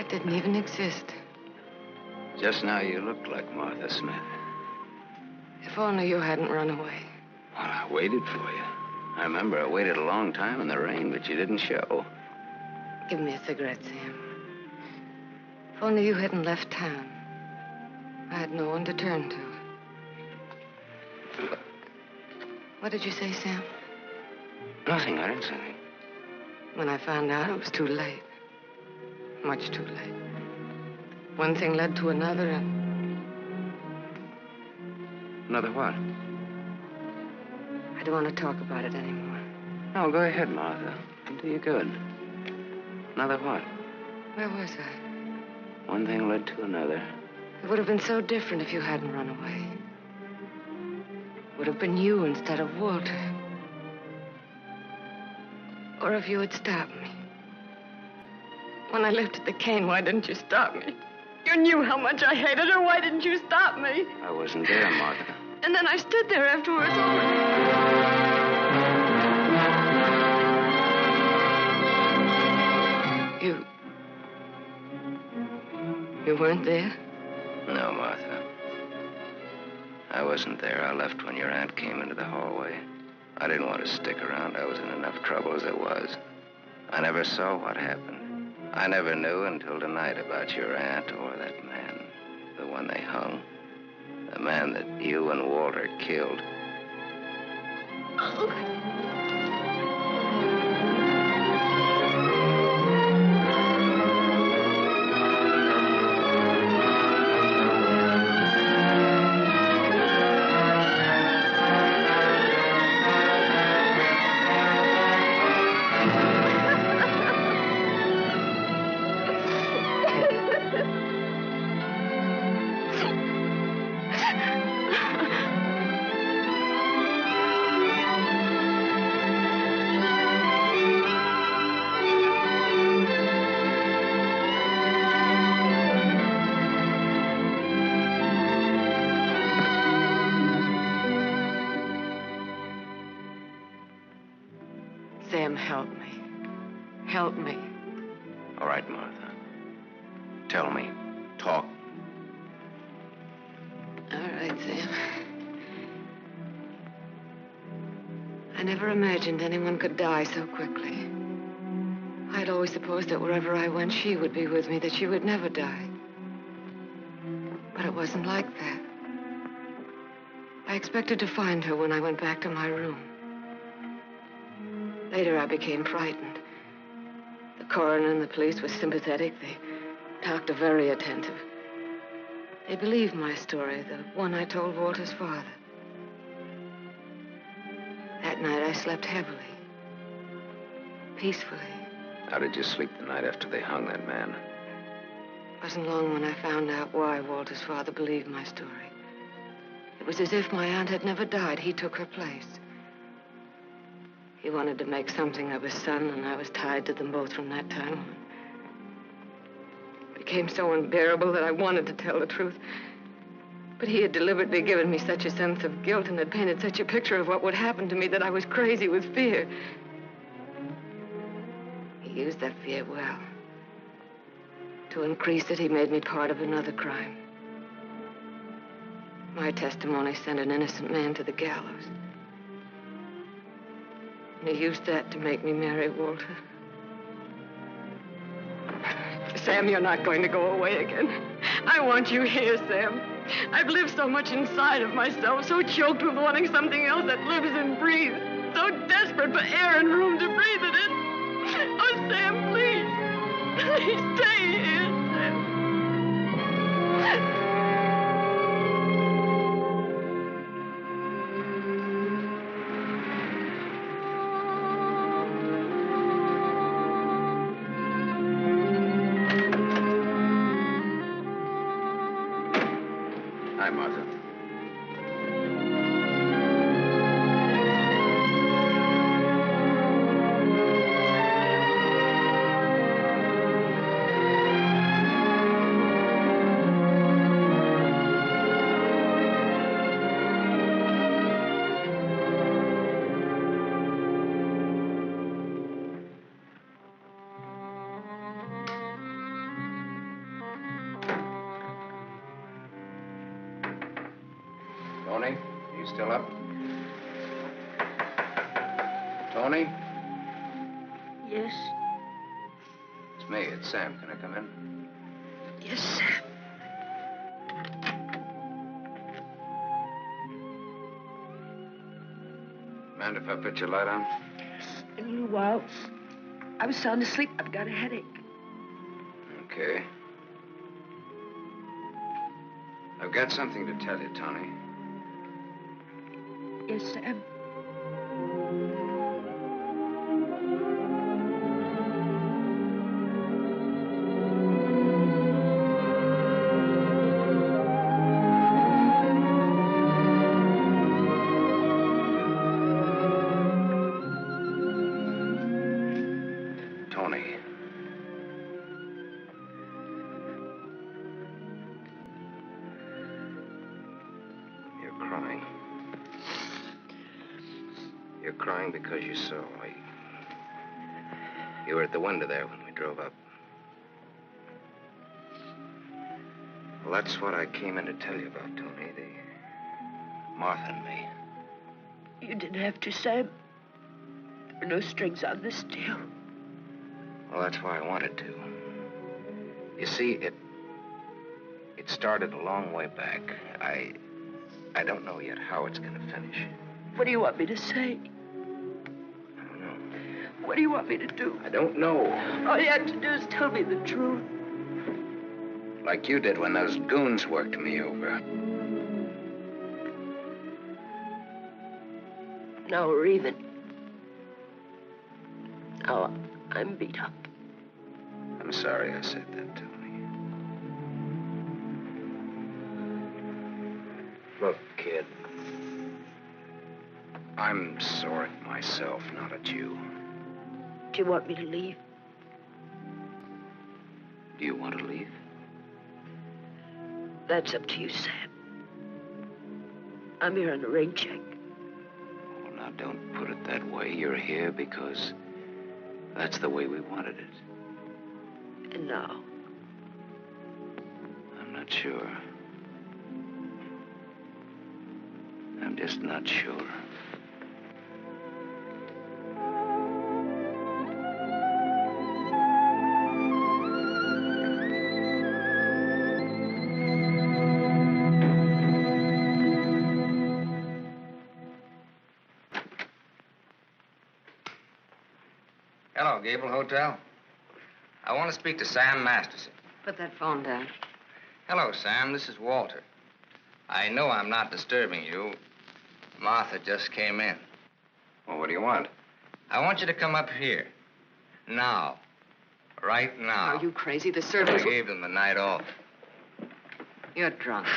S13: didn't even exist.
S3: Just now you looked like Martha Smith.
S13: If only you hadn't run away.
S3: Well, I waited for you. I remember I waited a long time in the rain, but you didn't show.
S13: Give me a cigarette, Sam. If only you hadn't left town. I had no one to turn to. What did you say, Sam?
S3: Nothing. I didn't say anything.
S13: When I found out, it was too late. Much too late. One thing led to another, and...
S3: Another what?
S13: I don't want to talk about it anymore.
S3: No, go ahead, Martha. It'll do you good. Another what?
S13: Where was I?
S3: One thing led to another.
S13: It would have been so different if you hadn't run away. It would have been you instead of Walter. Or if you had stopped me. When I lifted the cane, why didn't you stop me? You knew how much I hated her. Why didn't you stop me?
S3: I wasn't there, Martha.
S13: And then I stood there afterwards. You weren't there?
S3: No, Martha. I wasn't there. I left when your aunt came into the hallway. I didn't want to stick around. I was in enough trouble as it was. I never saw what happened. I never knew until tonight about your aunt or that man, the one they hung. The man that you and Walter killed.
S13: Sam, help me. Help me.
S3: All right, Martha. Tell me. Talk.
S13: All right, Sam. I never imagined anyone could die so quickly. I'd always supposed that wherever I went, she would be with me, that she would never die. But it wasn't like that. I expected to find her when I went back to my room. Later, I became frightened. The coroner and the police were sympathetic. They talked very attentive. They believed my story, the one I told Walter's father. That night, I slept heavily, peacefully.
S3: How did you sleep the night after they hung that man?
S13: It wasn't long when I found out why Walter's father believed my story. It was as if my aunt had never died. He took her place. He wanted to make something of his son, and I was tied to them both from that time on. It became so unbearable that I wanted to tell the truth. But he had deliberately given me such a sense of guilt and had painted such a picture of what would happen to me that I was crazy with fear. He used that fear well. To increase it, he made me part of another crime. My testimony sent an innocent man to the gallows. And he used that to make me marry Walter. Sam, you're not going to go away again. I want you here, Sam. I've lived so much inside of myself, so choked with wanting something else that lives and breathes, so desperate for air and room to breathe it in. Oh, Sam, please. Please stay here, Sam.
S15: Hi, Martha. Tony, you still up? Tony?
S1: Yes?
S15: It's me. It's Sam. Can I come in?
S1: Yes, Sam.
S15: Mind if I put your light on?
S1: In a little while. I was sound asleep. I've got a headache.
S15: Okay. I've got something to tell you, Tony.
S1: Yes, Sam.
S15: Tony. You're crying. You're crying because you saw me. You were at the window there when we drove up. Well, that's what I came in to tell you about, Tony. The Martha and me.
S1: You didn't have to, Sam. There were no strings on this deal.
S15: Well, that's why I wanted to. You see, it started a long way back. I don't know yet how it's going to finish.
S1: What do you want me to say?
S15: I don't know.
S1: What do you want me to do?
S15: I don't know.
S1: All you have to do is tell me the truth.
S15: Like you did when those goons worked me over.
S1: Now we're even. Now I'm beat up.
S15: I'm sorry I said that, Tony. Look, kid. I'm sore at myself, not at you.
S1: Do you want me to leave?
S15: Do you want to leave?
S1: That's up to you, Sam. I'm here on a rain check.
S15: Well, now, don't put it that way. You're here because that's the way we wanted it.
S1: And now?
S15: I'm not sure. I'm just not sure.
S9: Hello, Gable Hotel. I want to speak to Sam Masterson.
S13: Put that phone down.
S9: Hello, Sam. This is Walter. I know I'm not disturbing you. Martha just came in.
S15: Well, what do you want?
S9: I want you to come up here. Now. Right now.
S13: Are you crazy? The
S9: I
S13: servants...
S9: gave them the night off.
S13: You're drunk.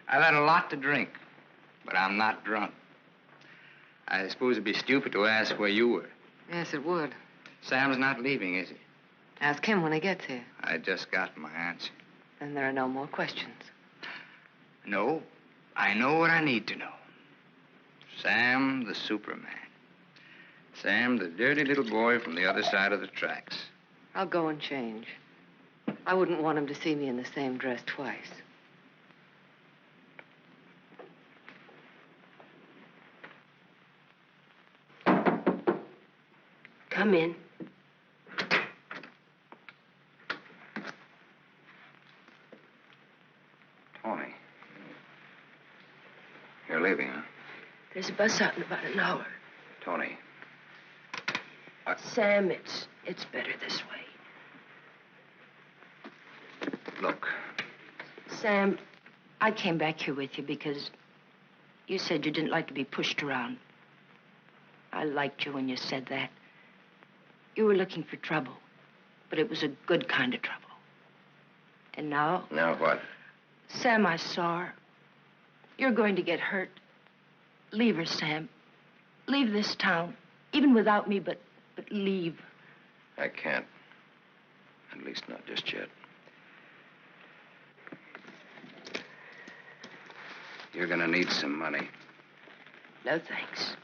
S9: I've had a lot to drink, but I'm not drunk. I suppose it'd be stupid to ask where you were.
S13: Yes, it would.
S9: Sam's not leaving, is he?
S13: Ask him when he gets here.
S9: I just got my answer.
S13: Then there are no more questions.
S9: No, I know what I need to know. Sam, the Superman. Sam, the dirty little boy from the other side of the tracks.
S13: I'll go and change. I wouldn't want him to see me in the same dress twice.
S1: Come in.
S9: Tony. You're leaving, huh?
S1: There's a bus out in about an hour.
S9: Tony.
S1: Sam, it's better this way.
S9: Look.
S1: Sam, I came back here with you because you said you didn't like to be pushed around. I liked you when you said that. You were looking for trouble, but it was a good kind of trouble. And now...
S9: Now what?
S1: Sam, I saw her. You're going to get hurt. Leave her, Sam. Leave this town. Even without me, but leave.
S15: I can't. At least not just yet. You're gonna need some money.
S1: No, thanks.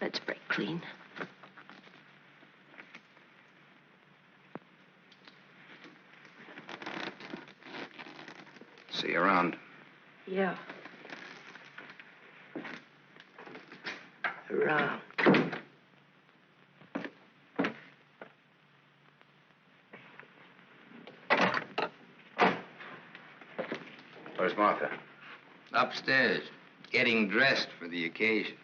S1: Let's break clean.
S15: See you around.
S1: Yeah. Around.
S15: Where's Martha?
S9: Upstairs, getting dressed for the occasion.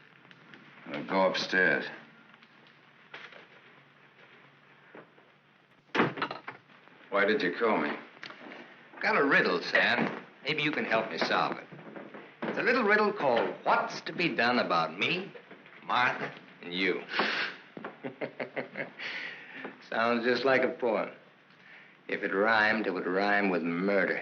S15: Well, go upstairs. Why did you call me?
S9: Got a riddle, Sam. Maybe you can help me solve it. It's a little riddle called What's to Be Done About Me, Martha, and You. Sounds just like a poem. If it rhymed, it would rhyme with murder.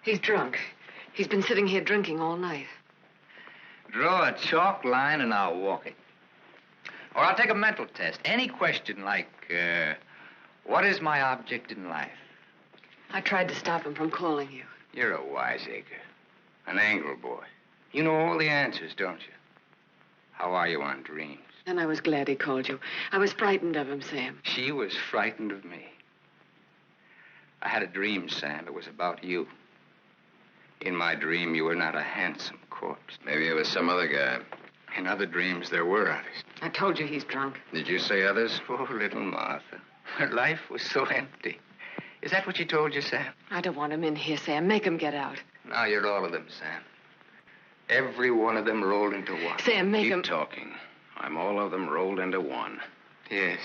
S13: He's drunk. He's been sitting here drinking all night.
S9: Draw a chalk line and I'll walk it. Or I'll take a mental test. Any question like, what is my object in life?
S13: I tried to stop him from calling you.
S9: You're a wiseacre. An angle boy. You know all the answers, don't you? How are you on dreams?
S13: And I was glad he called you. I was frightened of him, Sam.
S9: She was frightened of me. I had a dream, Sam. It was about you. In my dream, you were not a handsome corpse.
S15: Maybe it was some other guy.
S9: In other dreams, there were others.
S13: I told you he's drunk.
S15: Did you say others?
S9: Oh, little Martha. Her life was so empty. Is that what she told you, Sam?
S13: I don't want him in here, Sam. Make him get out.
S9: Now you're all of them, Sam. Every one of them rolled into one.
S13: Sam, make him...
S15: Keep talking. I'm all of them rolled into one.
S9: Yes.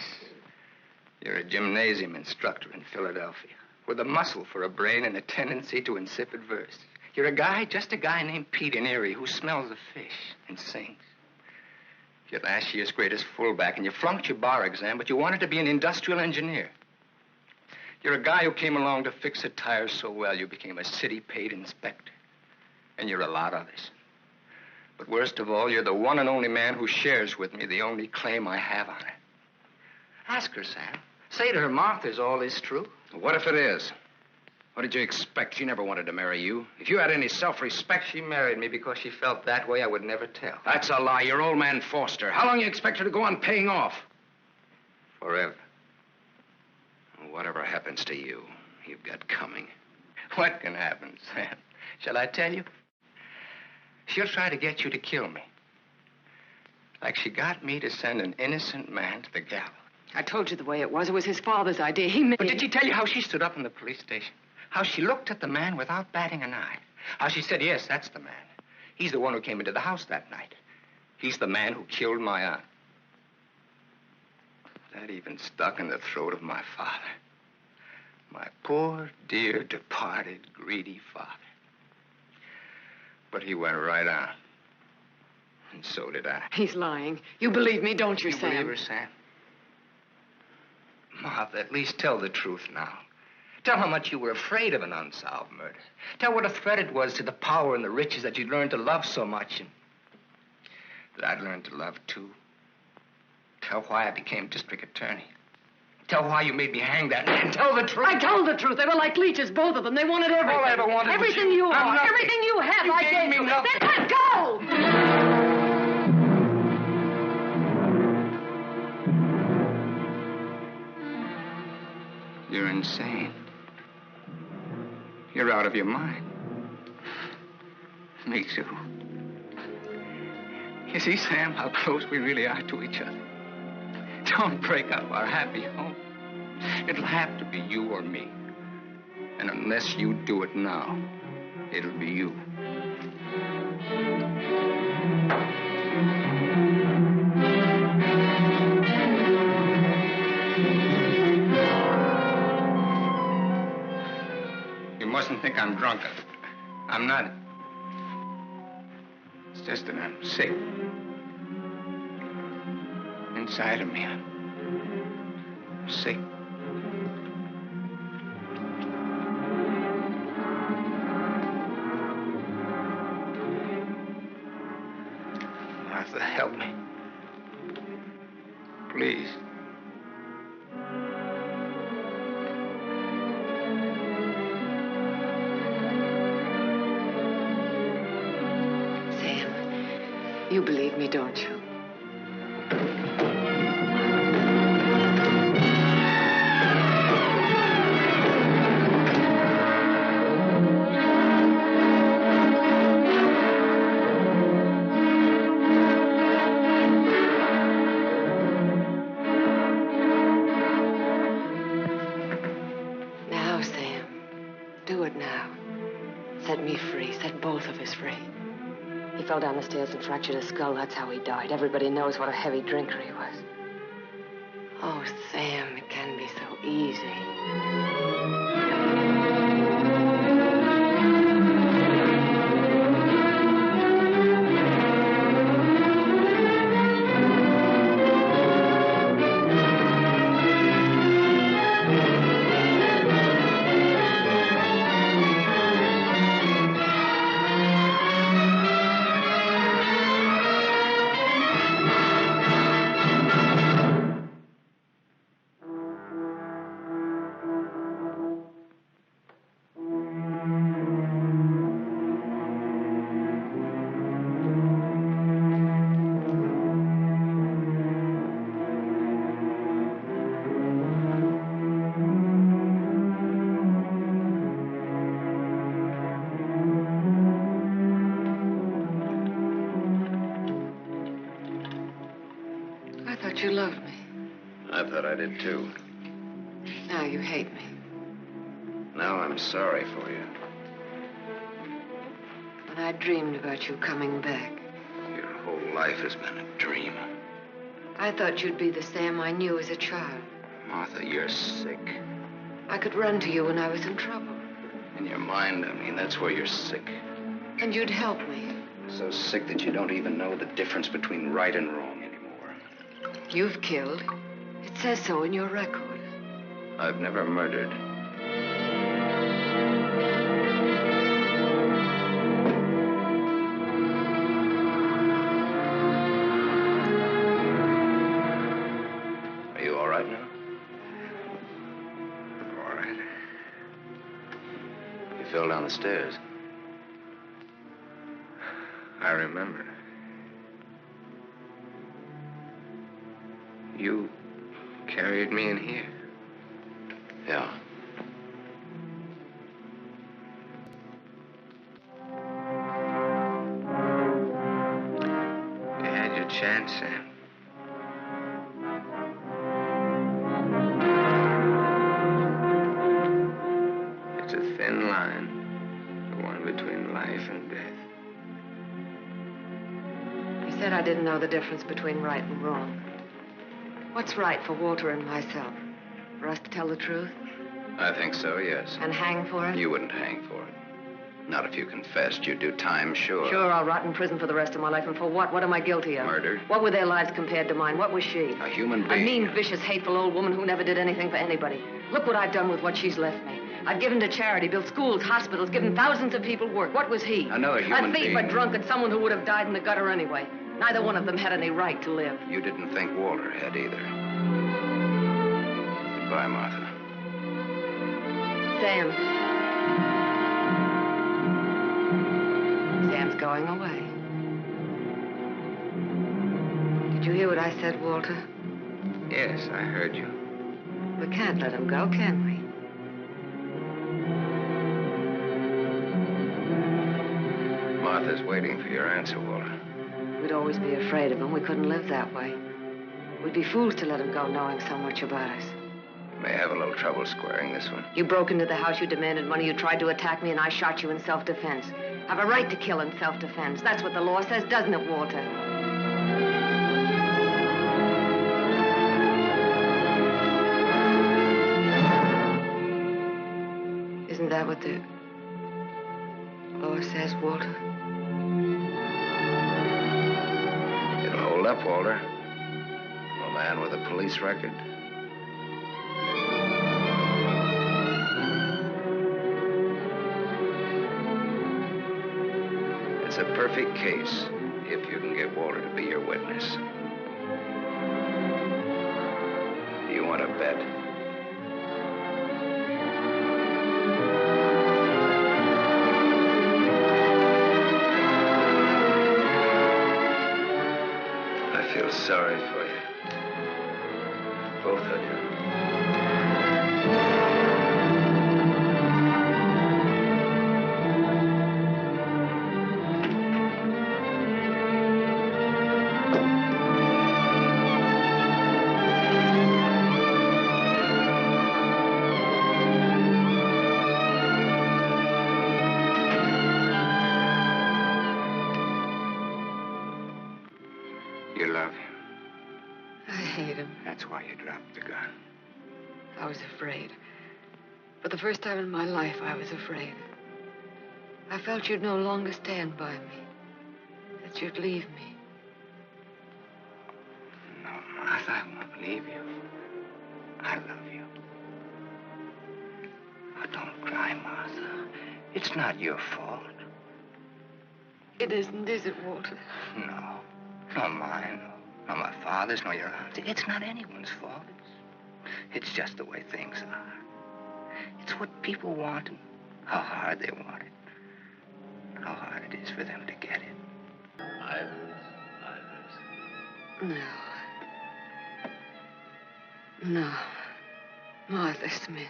S9: You're a gymnasium instructor in Philadelphia with a muscle for a brain and a tendency to insipid verse. You're a guy, just a guy named Pete in Erie who smells the fish and sings. You're last year's greatest fullback, and you flunked your bar exam, but you wanted to be an industrial engineer. You're a guy who came along to fix a tire so well you became a city-paid inspector. And you're a lot of others. But worst of all, you're the one and only man who shares with me the only claim I have on her. Ask her, Sam. Say to her, Martha, is all this true?
S15: What if it is? What did you expect? She never wanted to marry you. If you had any self-respect...
S9: She married me because she felt that way I would never tell.
S15: That's a lie. Your old man forced her. How long do you expect her to go on paying off?
S9: Forever.
S15: Whatever happens to you, you've got coming.
S9: What can happen, Sam? Shall I tell you? She'll try to get you to kill me. Like she got me to send an innocent man to the gallows.
S13: I told you the way it was. It was his father's idea. He made...
S9: But did she tell you how she stood up in the police station? How she looked at the man without batting an eye? How she said, yes, that's the man. He's the one who came into the house that night. He's the man who killed my aunt. That even stuck in the throat of my father. My poor, dear, departed, greedy father. But he went right on. And so did I.
S13: He's lying. You believe me, don't you, Sam?
S9: You believe her, Sam? Martha, at least tell the truth now. Tell how much you were afraid of an unsolved murder. Tell what a threat it was to the power and the riches that you'd learned to love so much and that I'd learned to love, too. Tell why I became district attorney. Tell why you made me hang that man. Tell the truth.
S13: I told the truth. They were like leeches, both of them. They wanted everything.
S9: All I ever wanted
S13: everything
S9: was
S13: you
S9: I'm
S13: are,
S9: nothing.
S13: everything you have,
S9: You
S13: I
S9: gave
S13: gave
S9: me
S13: you.
S9: nothing.
S13: Then let go!
S9: You're insane. You're out of your mind. Me too. You see, Sam, how close we really are to each other. Don't break up our happy home. It'll have to be you or me. And unless you do it now, it'll be you. You mustn't think I'm drunk. I'm not. It's just that I'm sick. Inside of me, I'm sick. Martha, help me. Please.
S13: Sam, you believe me, don't you? Now, Sam, do it now. Set me free. Set both of us free. He fell down the stairs and fractured his skull. That's how he died. Everybody knows what a heavy drinker he was. Oh, Sam, it can be so easy. I thought you loved me.
S15: I thought I did, too.
S13: Now you hate me.
S15: Now I'm sorry for you.
S13: When I dreamed about you coming back,
S15: Your whole life has been a dream.
S13: I thought you'd be the Sam I knew as a child.
S15: Martha, you're sick.
S13: I could run to you when I was in trouble.
S15: In your mind, I mean, that's where you're sick.
S13: And you'd help me.
S15: So sick that you don't even know the difference between right and wrong anymore.
S13: You've killed. It says so in your record.
S15: I've never murdered. Are you all right now?
S9: All right.
S15: You fell down the stairs.
S9: I remember. You carried me in here.
S15: Yeah.
S9: You had your chance, Sam. It's a thin line, the one between life and death.
S13: He said I didn't know the difference between right and wrong. What's right for Walter and myself? For us to tell the truth?
S15: I think so, yes.
S13: And hang for it?
S15: You wouldn't hang for it. Not if you confessed. You'd do time, sure.
S13: Sure, I'll rot in prison for the rest of my life. And for what? What am I guilty of?
S15: Murder.
S13: What were their lives compared to mine? What was she?
S15: A human
S13: A
S15: being.
S13: mean, vicious, hateful old woman who never did anything for anybody. Look what I've done with what she's left me. I've given to charity, built schools, hospitals, given thousands of people work. What was he?
S15: Another human
S13: A thief,
S15: being.
S13: a drunkard, someone who would have died in the gutter anyway. Neither one of them had any right to live.
S15: You didn't think Walter had either. Goodbye, Martha.
S13: Sam. Sam's going away. Did you hear what I said, Walter?
S9: Yes, I heard you.
S13: We can't let him go, can we?
S15: Martha's waiting for your answer, Walter.
S13: We'd always be afraid of him. We couldn't live that way. We'd be fools to let him go knowing so much about us.
S15: May have a little trouble squaring this one.
S13: You broke into the house, you demanded money, you tried to attack me, and I shot you in self-defense. Have a right to kill in self-defense. That's what the law says, doesn't it, Walter? Isn't that what the law says, Walter?
S15: It'll hold up, Walter. A man with a police record. It's a perfect case if you can get Walter to be your witness. Do you want to bet? I feel sorry for you. Both of you.
S9: You love him.
S13: I hate him.
S9: That's why you dropped the gun.
S13: I was afraid. For the first time in my life, I was afraid. I felt you'd no longer stand by me. That you'd leave me.
S9: No, Martha, I won't leave you. I love you. Oh, don't cry, Martha. It's not your fault.
S13: It isn't, is it, Walter?
S9: No. Nor mine, nor my father's, nor your aunt's. It's not anyone's fault. It's just the way things are. It's what people want and how hard they want it. How hard it is for them to get it.
S13: No. No. Martha Smith.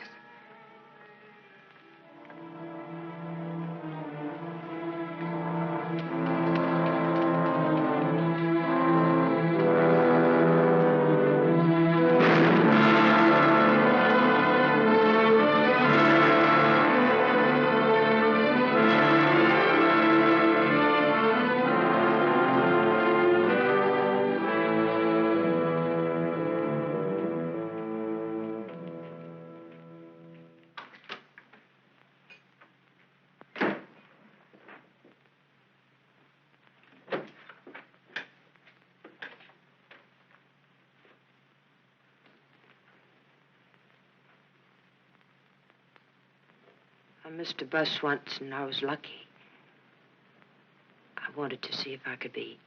S1: I missed a bus once, and I was lucky. I wanted to see if I could be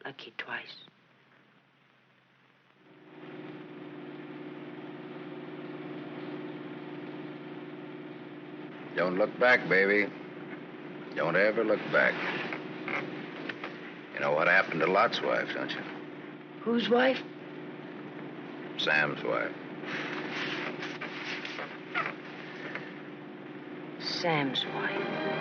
S1: lucky twice.
S15: Don't look back, baby. Don't ever look back. You know what happened to Lot's wife, don't you?
S1: Whose wife?
S15: Sam's wife.
S1: Sam's wife.